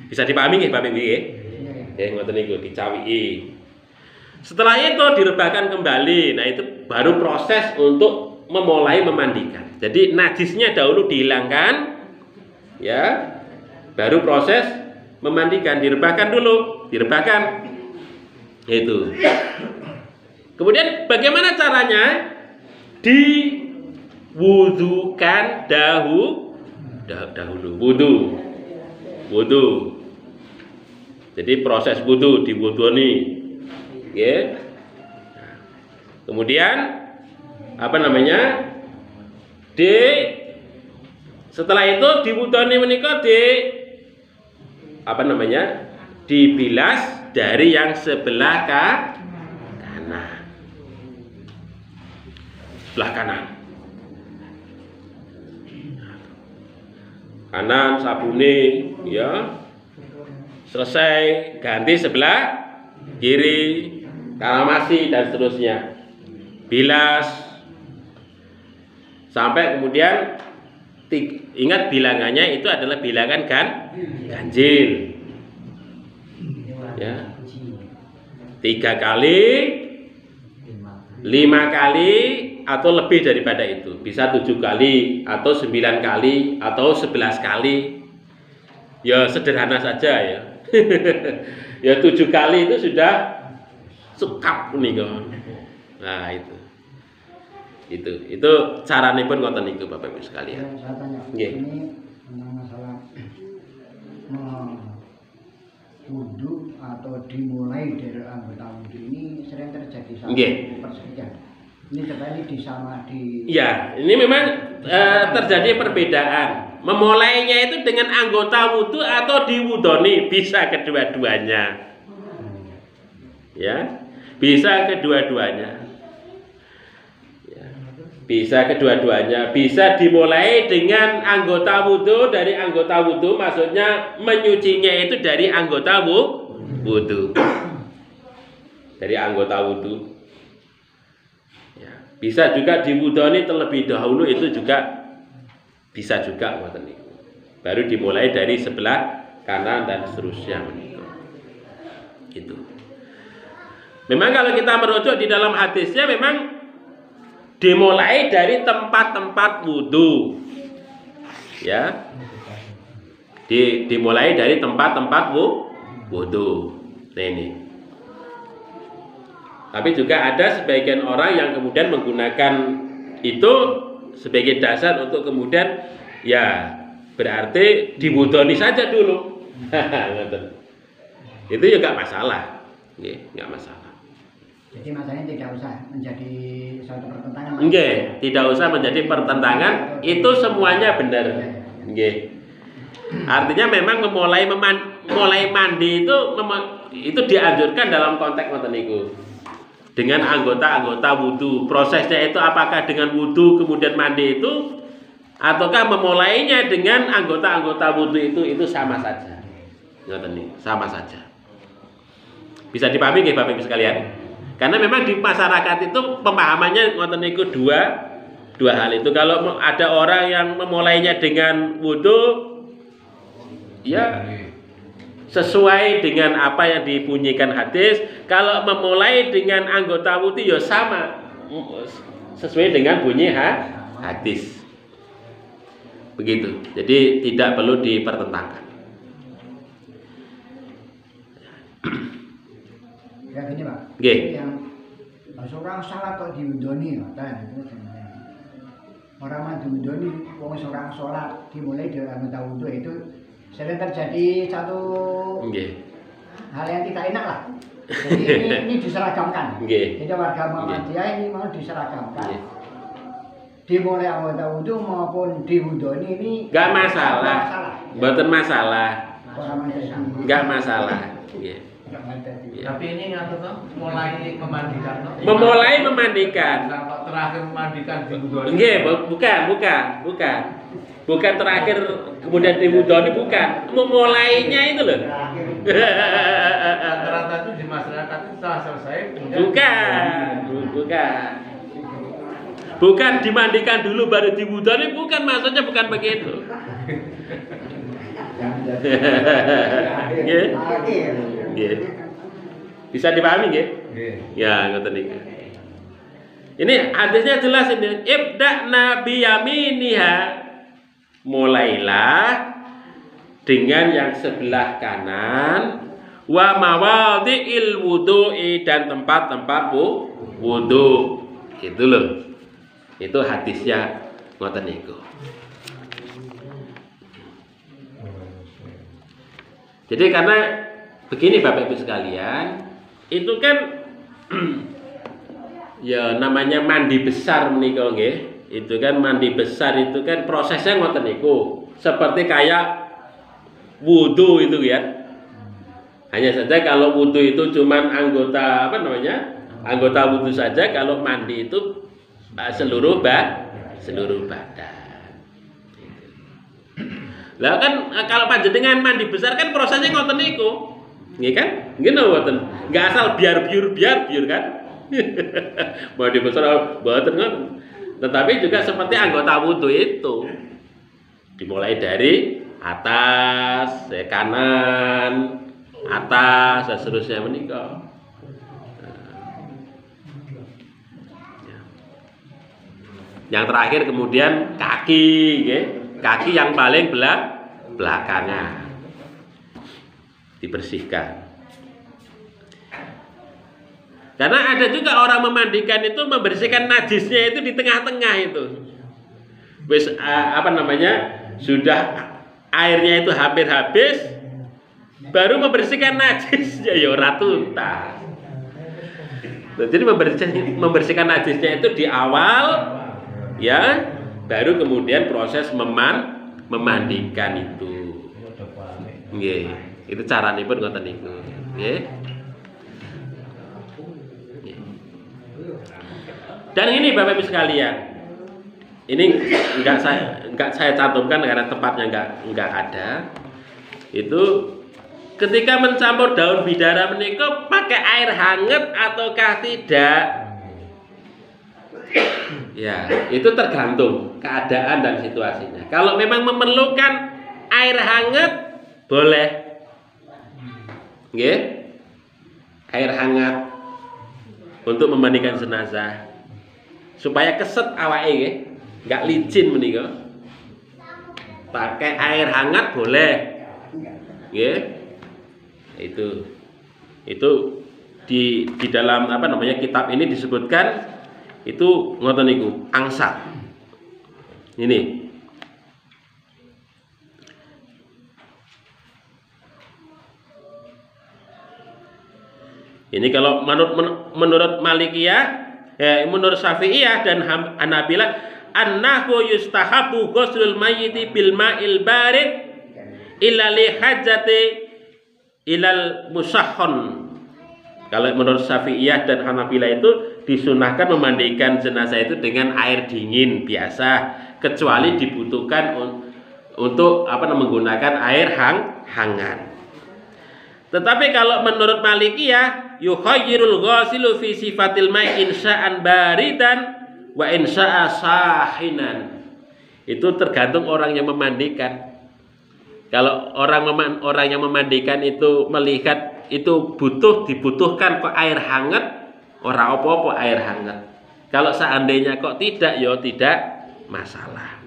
A: Bisa dipahami nggih Bapak Ibu nggih? Nggih ngoten niku dicawiki. Setelah itu direbahkan kembali. Nah, itu baru proses untuk memulai memandikan. Jadi najisnya dahulu dihilangkan, ya. Baru proses memandikan, direbahkan dulu, direbahkan. Itu. Kemudian bagaimana caranya? Diwudukan dahulu wudu. Jadi proses wudu diwuduni. Ya. Kemudian setelah itu diwuduni menika dibilas dari yang sebelah kanan. Sebelah kanan. Kanan sabune ya. Selesai ganti sebelah kiri, karamasi dan seterusnya. Bilas. Sampai kemudian ingat bilangannya itu adalah bilangan ganjil. Ya. 3 kali, 5 kali atau lebih daripada itu. Bisa 7 kali atau 9 kali atau 11 kali. Ya sederhana saja ya. Ya 7 kali itu sudah sekap nih kawan. Nah itu caranya pun ngoten niku Bapak Ibu sekalian.
C: Saya tanya,
A: Nggih.
C: ini tentang masalah wudhu atau dimulai dari anggota wudhu ini sering terjadi satu
A: Nggih.
C: perselisihan. Ini sebenarnya di
A: Ya, ini memang terjadi perbedaan. Memulainya itu dengan anggota wudhu atau diwudoni, bisa kedua-duanya. Ya, bisa kedua-duanya. Ya, bisa kedua-duanya. Bisa dimulai dengan anggota wudhu, dari anggota wudhu, maksudnya menyucinya itu dari anggota wudhu. Dari anggota wudhu. Bisa juga diwudoni terlebih dahulu, itu juga bisa juga baru dimulai dari sebelah kanan dan seterusnya gitu. Memang kalau kita merujuk di dalam hadisnya memang dimulai dari tempat-tempat wudhu, ya, dimulai dari tempat-tempat wudhu. Nah ini. Tapi juga ada sebagian orang yang kemudian menggunakan itu sebagai dasar untuk kemudian ya berarti diwudoni saja dulu. Itu juga masalah, nggak masalah.
C: Jadi masalahnya tidak usah menjadi suatu pertentangan.
A: Nggih, tidak usah menjadi pertentangan. Itu semuanya benar. Nggih. Artinya memang mulai mandi itu dianjurkan dalam konteks ngoten niku. Dengan anggota-anggota wudhu. Prosesnya itu apakah dengan wudhu kemudian mandi itu, ataukah memulainya dengan anggota-anggota wudhu itu sama saja. Sama saja. Bisa dipahami nggih Bapak Ibu sekalian? Karena memang di masyarakat itu pemahamannya ngoten niku dua hal itu. Kalau ada orang yang memulainya dengan wudhu, ya sesuai dengan apa yang dibunyikan hadis. Kalau memulai dengan anggota wudhu ya sama, sesuai dengan bunyi hadis. Begitu. Jadi tidak perlu dipertentangkan.
C: Ya gini Pak.
A: Nggih.
C: Yang seorang salah kok diwudoni, orang mah diwudoni, wong seorang sholat dimulai dari anggota wudhu itu sering terjadi satu hal yang tidak enak lah. Jadi ini diseragamkan. Jadi warga Muhammadiyah ini mau diseragamkan. Dimulai anggota wudhu maupun diwudoni ini
A: nggak masalah. Mboten masalah. Nggak masalah.
B: Tapi ini ngatur mulai memandikan.
A: Memulai memandikan.
B: Terakhir memandikan diwudoni.
A: Nggih, bukan. Bukan terakhir kemudian diwudoni, bukan. Memulainya itu loh.
B: Rata-rata itu di masyarakat itu setelah selesai.
A: Bukan dimandikan dulu baru diwudoni, bukan, maksudnya bukan begitu. Nggih. Bisa dipahami nggih? Ya, ngoten niku. Ini hadisnya jelas ini. Ibda bi yaminiha. Mulailah dengan yang sebelah kanan, wa mawadhi'il wudu'i, dan tempat-tempat wudu. Itu loh. Itu hadisnya ngoten niku. Jadi karena begini Bapak Ibu sekalian, itu kan ya namanya mandi besar menika nggih. Itu kan mandi besar itu kan prosesnya ngoten niku. Seperti kayak wudu itu ya. Hanya saja kalau wudu itu cuman anggota anggota wudu saja, kalau mandi itu seluruh badan. Lah kan kalau panjenengan mandi besar kan prosesnya ngoten niku. Nggih kan? Nggih mboten. Enggak asal biar kan. Mandi besar mboten ngoten. Tetapi juga seperti anggota wudu itu dimulai dari atas, kanan, atas dan seterusnya menika. Yang terakhir kemudian kaki, kaki yang paling belakangan dibersihkan. Karena ada juga orang memandikan itu membersihkan najisnya itu di tengah-tengah itu. Wis sudah airnya itu hampir habis, baru membersihkan najisnya ya ora tuntas. Jadi membersihkan najisnya itu di awal ya, baru kemudian proses memandikan itu. Nggih, itu caranipun ngoten niku. Nggih. Dan ini Bapak Ibu sekalian, ini enggak saya cantumkan karena tempatnya enggak ada. Itu ketika mencampur daun bidara menika pakai air hangat ataukah tidak? Ya, itu tergantung keadaan dan situasinya. Kalau memang memerlukan air hangat, boleh. Nggih. Air hangat untuk memandikan jenazah. Supaya keset awake nggih, enggak licin menika. Pakai air hangat boleh. Nggih. Itu di dalam kitab ini disebutkan itu ngoten niku, angsat. Ini. Ini kalau menurut Malikiyah, menurut Syafi'iyah dan Hanabilah, annahu yustahabu ghuslul mayyiti bil ma'il barid illa li hajati ilal musahhon. Kalau menurut Syafi'iyah dan Hanabilah itu disunahkan memandikan jenazah itu dengan air dingin biasa, kecuali dibutuhkan untuk menggunakan air hangat. Tetapi kalau menurut Malikiyah, yukhayyirul ghasilu fi sifatil ma'i insya'an baridan wa insya'a sahinan. Itu tergantung orang yang memandikan. Kalau orang yang memandikan itu melihat itu dibutuhkan kok air hangat, ora apa-apa air hangat. Kalau seandainya kok tidak, ya tidak masalah.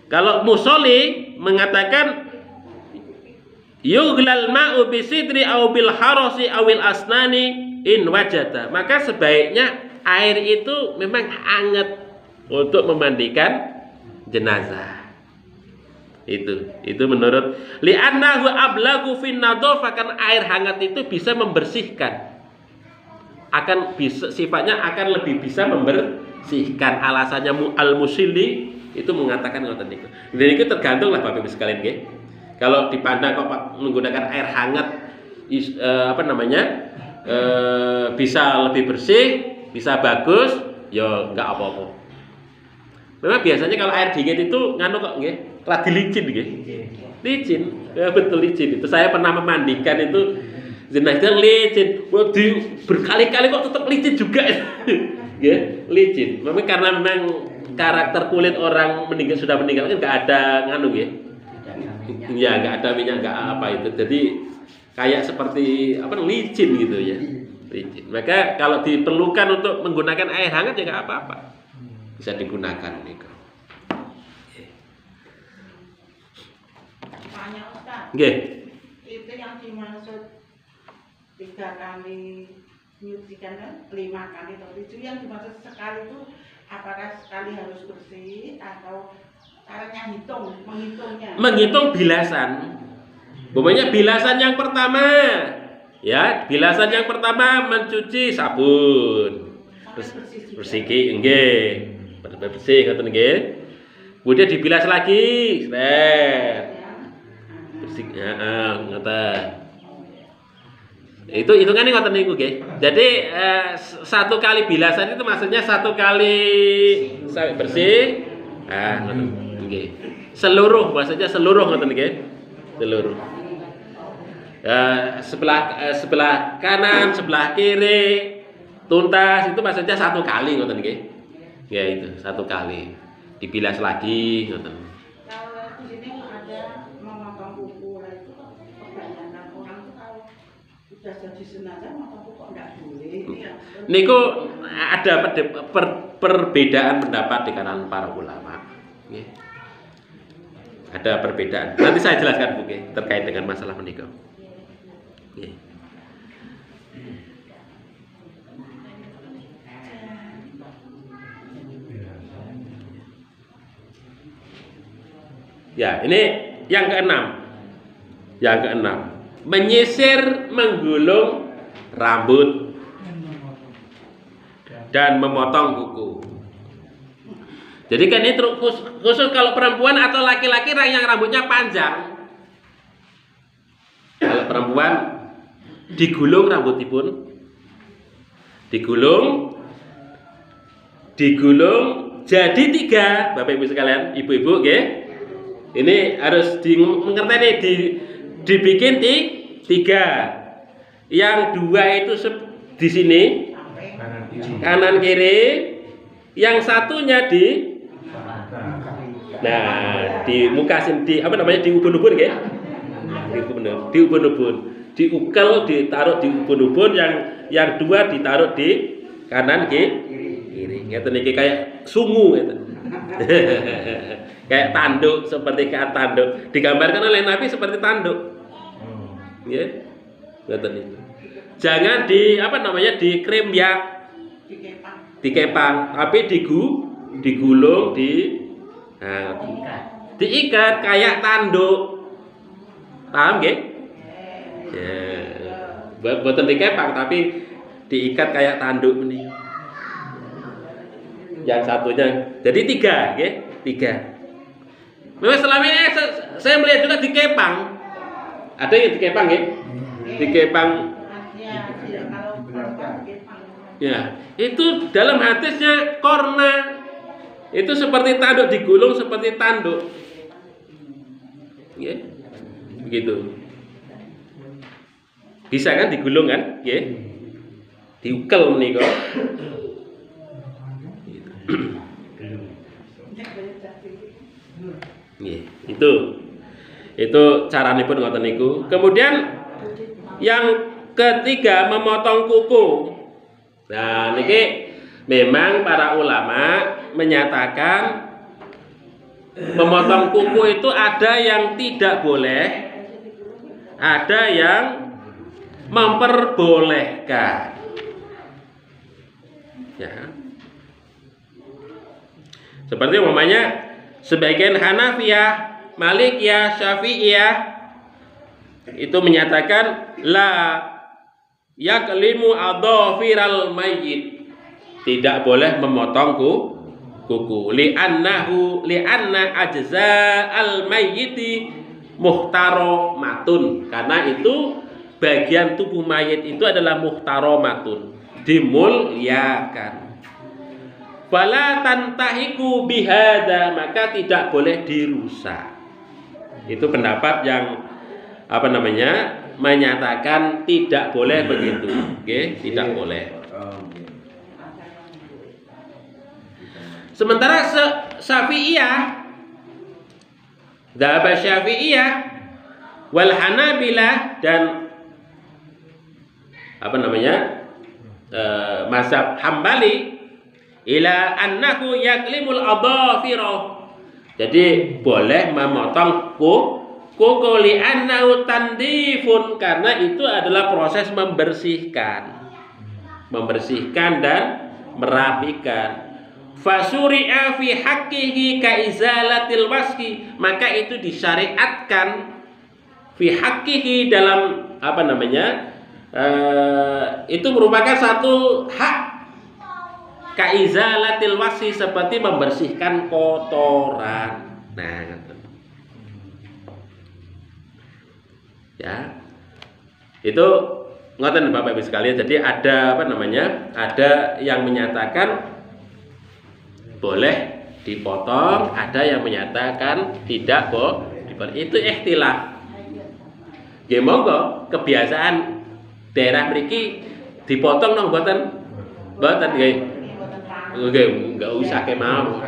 A: Kalau Musolli mengatakan yughlal ma'u bisidri au bil harasi awil asnani in wajada, maka sebaiknya air itu memang hangat untuk memandikan jenazah. Itu menurut li'annahu ablagu fin nadhafah, kan air hangat itu bisa membersihkan. Sifatnya akan lebih bisa membersihkan. Alasannya Al-Musilli itu mengatakan ngoten niku. Dan itu tergantung lah Bapak Ibu sekalian nggih. Kalau dipandang kok menggunakan air hangat bisa lebih bersih, bisa bagus, ya enggak apa-apa. Memang biasanya kalau air dingin itu nganu kok nggih, lagi licin nggih. Licin, ya betul licin. Itu saya pernah memandikan itu jenazah licin. Berkali-kali kok tetap licin juga. Nggih, licin. Memang karena karakter kulit orang sudah meninggal kan enggak ada nganu nggih. Ya enggak ada minyak, enggak apa itu. Jadi kayak seperti licin gitu ya. Licin. Maka kalau diperlukan untuk menggunakan air hangat ya enggak apa-apa. Bisa digunakan niku.
D: Tanya Ustaz.
A: Nggih.
D: Itu yang dimaksud 3 kali nyucikan kan 5 kali itu yang dimaksud sekali itu apakah sekali harus bersih atau caranya menghitungnya? Menghitung
A: bilasan. Umpamanya bilasan yang pertama, ya, bilasan yang pertama mencuci sabun. Bersih nggih. Bersih ngoten nggih. Kemudian dibilas lagi, bersih, ngoten. Itu hitungannya ngoten niku nggih. Jadi 1 kali bilasan itu maksudnya 1 kali sampai bersih. Ngoten nggih. Seluruh maksudnya seluruh ngoten nggih. Seluruh. Sebelah kanan, sebelah kiri tuntas itu maksudnya 1 kali ngoten nggih. Ya itu 1 kali. Dibilas lagi ngoten.
D: Kalau di sini ada memotong kuku lah itu kebanyakan orang tuh kalau udah jadi jenazah motong kuku kok enggak boleh.
A: Niku ada perbedaan pendapat di kalangan para ulama. Nggih. Ada perbedaan. Nanti saya jelaskan Bu terkait dengan masalah menika. Nggih. Ya, ini yang keenam. Yang keenam, menyisir, menggulung rambut dan memotong kuku. Jadi kan ini khusus kalau perempuan atau laki-laki yang rambutnya panjang. Kalau perempuan digulung rambutipun, digulung jadi 3, Bapak Ibu sekalian, ibu-ibu, nggih. Ini harus mengerti dibikin 3. Yang 2 itu di sini kanan kiri, yang satunya di muka sini, di ubun-ubun, nggih. Di ubun-ubun, diukel, ditaruh di ubun-ubun, yang 2 ditaruh di kanan kiri. Ngeten iki kayak sungu gitu. Kayak tanduk, seperti kayak tanduk. Digambarkan oleh Nabi seperti tanduk. Nggih. Ngeten itu. Jangan dikremyak, dikepang, tapi digulung, diikat kayak tanduk. Paham nggih? Ya. Boten dikepang tapi diikat kayak tanduk ini. Yang satunya jadi 3, nggih, 3. Memang selama ini saya melihat juga dikepang. Ada yang dikepang, nggih? Dikepang. Ya, itu dalam hadisnya korna. Itu seperti tanduk, digulung seperti tanduk. Nggih. Begitu. Bisa kan digulung kan? Nggih. Diukel menika. Itu carane pun ngoten niku. Kemudian yang ketiga, memotong kuku. Nah, niki memang para ulama menyatakan memotong kuku itu ada yang tidak boleh, ada yang memperbolehkan. Ya. Seperti umpamanya sebagian Hanafiyah, Malikiyah, Syafi'iyah itu menyatakan la yaklimu adhafiral mayyit, tidak boleh memotong kuku, li'anna ajza'al mayyiti muhtaromatun, karena itu bagian tubuh mayit itu adalah muhtaromatun, dimuliakan. Fala tantahiku bihada, maka tidak boleh dirusak. Itu pendapat yang menyatakan tidak boleh begitu. Oke, tidak boleh. Sementara Syafi'iyah, Dzhab Syafi'iyah wal Hanabilah dan mazhab Hambali ila annahu yaklimul adhafirah. Jadi boleh memotong kuku li annahu tandifun, karena itu adalah proses membersihkan dan merapikan. Fasuri'a fi haqqihi ka izalatil waski, maka itu disyariatkan fi haqqihi dalam itu merupakan satu hak. Kaizalatil wasi, seperti membersihkan kotoran. Nah, ya, itu ngoten Bapak Ibu sekalian. Jadi ada ada yang menyatakan boleh dipotong, ada yang menyatakan tidak boleh. Itu ikhtilaf. Ya monggo, kebiasaan daerah mriki dipotong nang mboten nggih. Enggak usah kemau.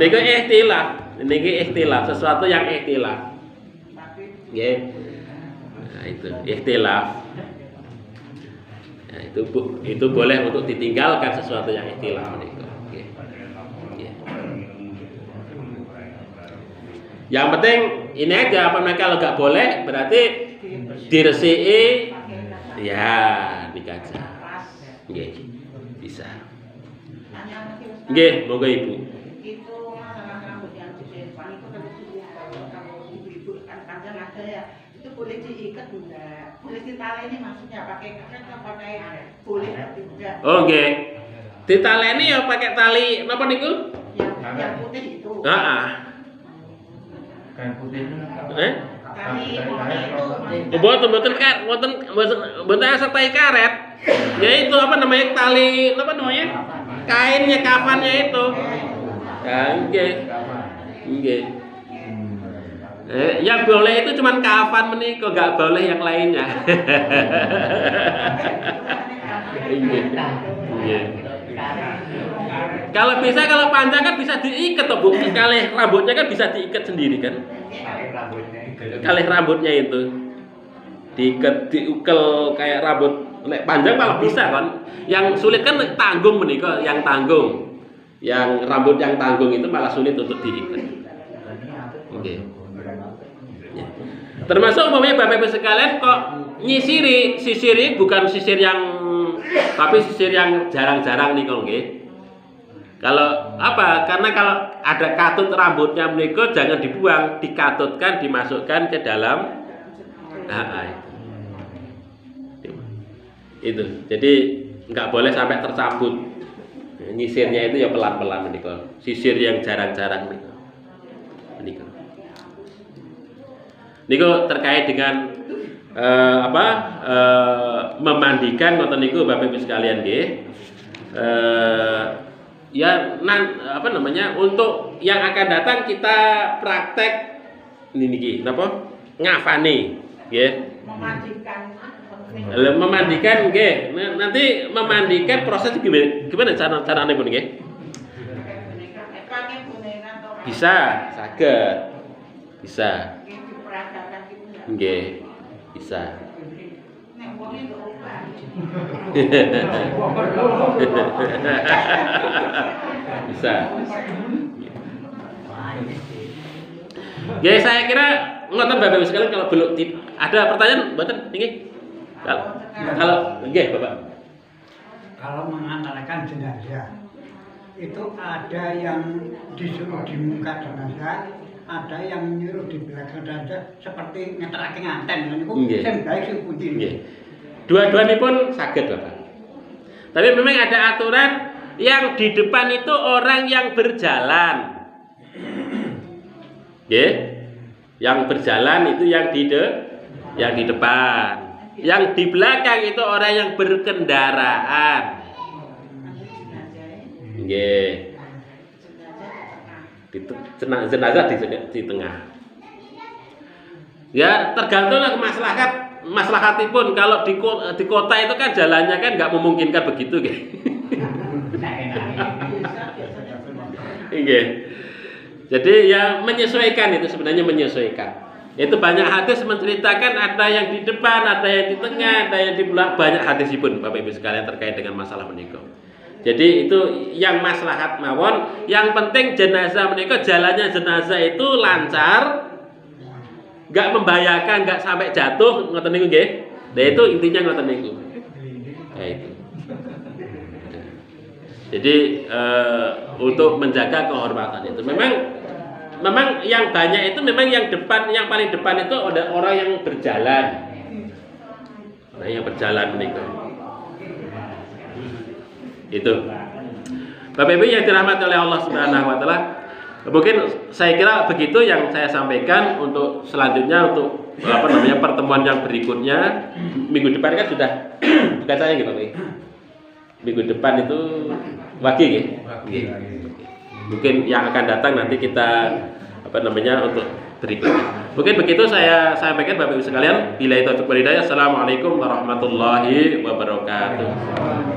A: Niku ikhtilaf, sesuatu yang ikhtilaf. Nggih. Nah, itu ikhtilaf. Nah, itu boleh untuk ditinggalkan sesuatu yang ikhtilaf niku. Nggih. Nggih. Yang penting ini aja apa namanya, kalau nggak boleh berarti diresiki ya dikaca. Nggih. Bisa. Nggih, monggo Ibu.
D: Itu masalah rambut yang di depan itu kan kalau ibu-ibu kan panjang ada ya, itu boleh diikat enggak? Boleh ditaleni maksudnya pakai karet atau pakai boleh tidak?
A: Oh nggih. Ditaleni ya pakai tali napa niku?
D: Yang putih itu.
A: Heeh.
B: Kain putih.
D: Tali itu.
A: Mboten sertai karet. Ya itu apa namanya tali apa namanya? Kainnya kafannya itu. Ya nggih. Nggih. Yang boleh itu cuman kafan menika, enggak boleh yang lainnya. Nggih. Kalau bisa, kalau panjang kan bisa diikat toh Bu. Kalih rambutnya kan bisa diikat sendiri kan. Kalih rambutnya itu diikat, diukel kayak rambut. Nek panjang malah bisa kan. Yang sulit kan tanggung menika, yang tanggung. Yang rambut yang tanggung itu malah sulit untuk diikat. Oke. Ya. Termasuk umpamanya Bapak Ibu sekalian kok sisiri bukan sisir yang tapi sisir yang jarang-jarang nih kok nggih. Kalau apa? Karena kalau ada katut rambutnya menika jangan dibuang, dikatutkan, dimasukkan ke dalam itu. Jadi nggak boleh sampai tercabut. Nyisirnya itu ya pelan-pelan menika. Sisir yang jarang-jarang menika. Niku terkait dengan memandikan ngoten niku Bapak Ibu sekalian nggih. Apa namanya, untuk yang akan datang kita praktek niki napa? Ngafani nggih. Memandikan nggih. Nanti memandikan proses gimana carane pun nggih? Bisa, saged. Bisa. Nggih, bisa. Bisa. Ya saya kira ngoten Bapak Ibu sekalian, kalau belum ada pertanyaan mboten nggih. Kalau nggih Bapak.
C: Kalau mengantarkan jenazah itu ada yang disuruh di muka jenazah, ada yang menyuruh di belakang jenazah seperti ngeterake nganten niku sing baik sing pundi.
A: Nggih. Dua-duanipun saged Bapak. Tapi memang ada aturan yang di depan itu orang yang berjalan. Nggih. Yang berjalan itu yang di depan. Yang di belakang itu orang yang berkendaraan. Nggih. Jenazah di tengah. Ya tergantung maslahatipun. Kalau di kota itu kan jalannya kan nggak memungkinkan begitu, nggih. Nggih. Jadi ya menyesuaikan, itu sebenarnya menyesuaikan. Itu banyak hadis menceritakan ada yang di depan, ada yang di tengah, ada yang di belakang, banyak hadisipun Bapak Ibu sekalian terkait dengan masalah menika. Jadi itu yang maslahat mawon, yang penting jenazah menika jalannya jenazah itu lancar, enggak membahayakan, enggak sampai jatuh, ngoten niku nggih. Nah itu intinya ngoten niku. Nah itu. Jadi untuk menjaga kehormatan itu memang yang banyak itu memang yang depan, yang paling depan itu ada orang yang berjalan. Nah, yang berjalan menika. Itu. Bapak Ibu yang dirahmati oleh Allah Subhanahu wa taala, mungkin saya kira begitu yang saya sampaikan. Untuk selanjutnya, untuk pertemuan yang berikutnya minggu depan kan sudah bukan saya gitu nih. Minggu depan itu wagi nggih. Mungkin yang akan datang nanti kita untuk berikutnya. Mungkin begitu saya sampaikan Bapak Ibu sekalian. Billahi taufiq wal hidayah. Assalamualaikum warahmatullahi wabarakatuh.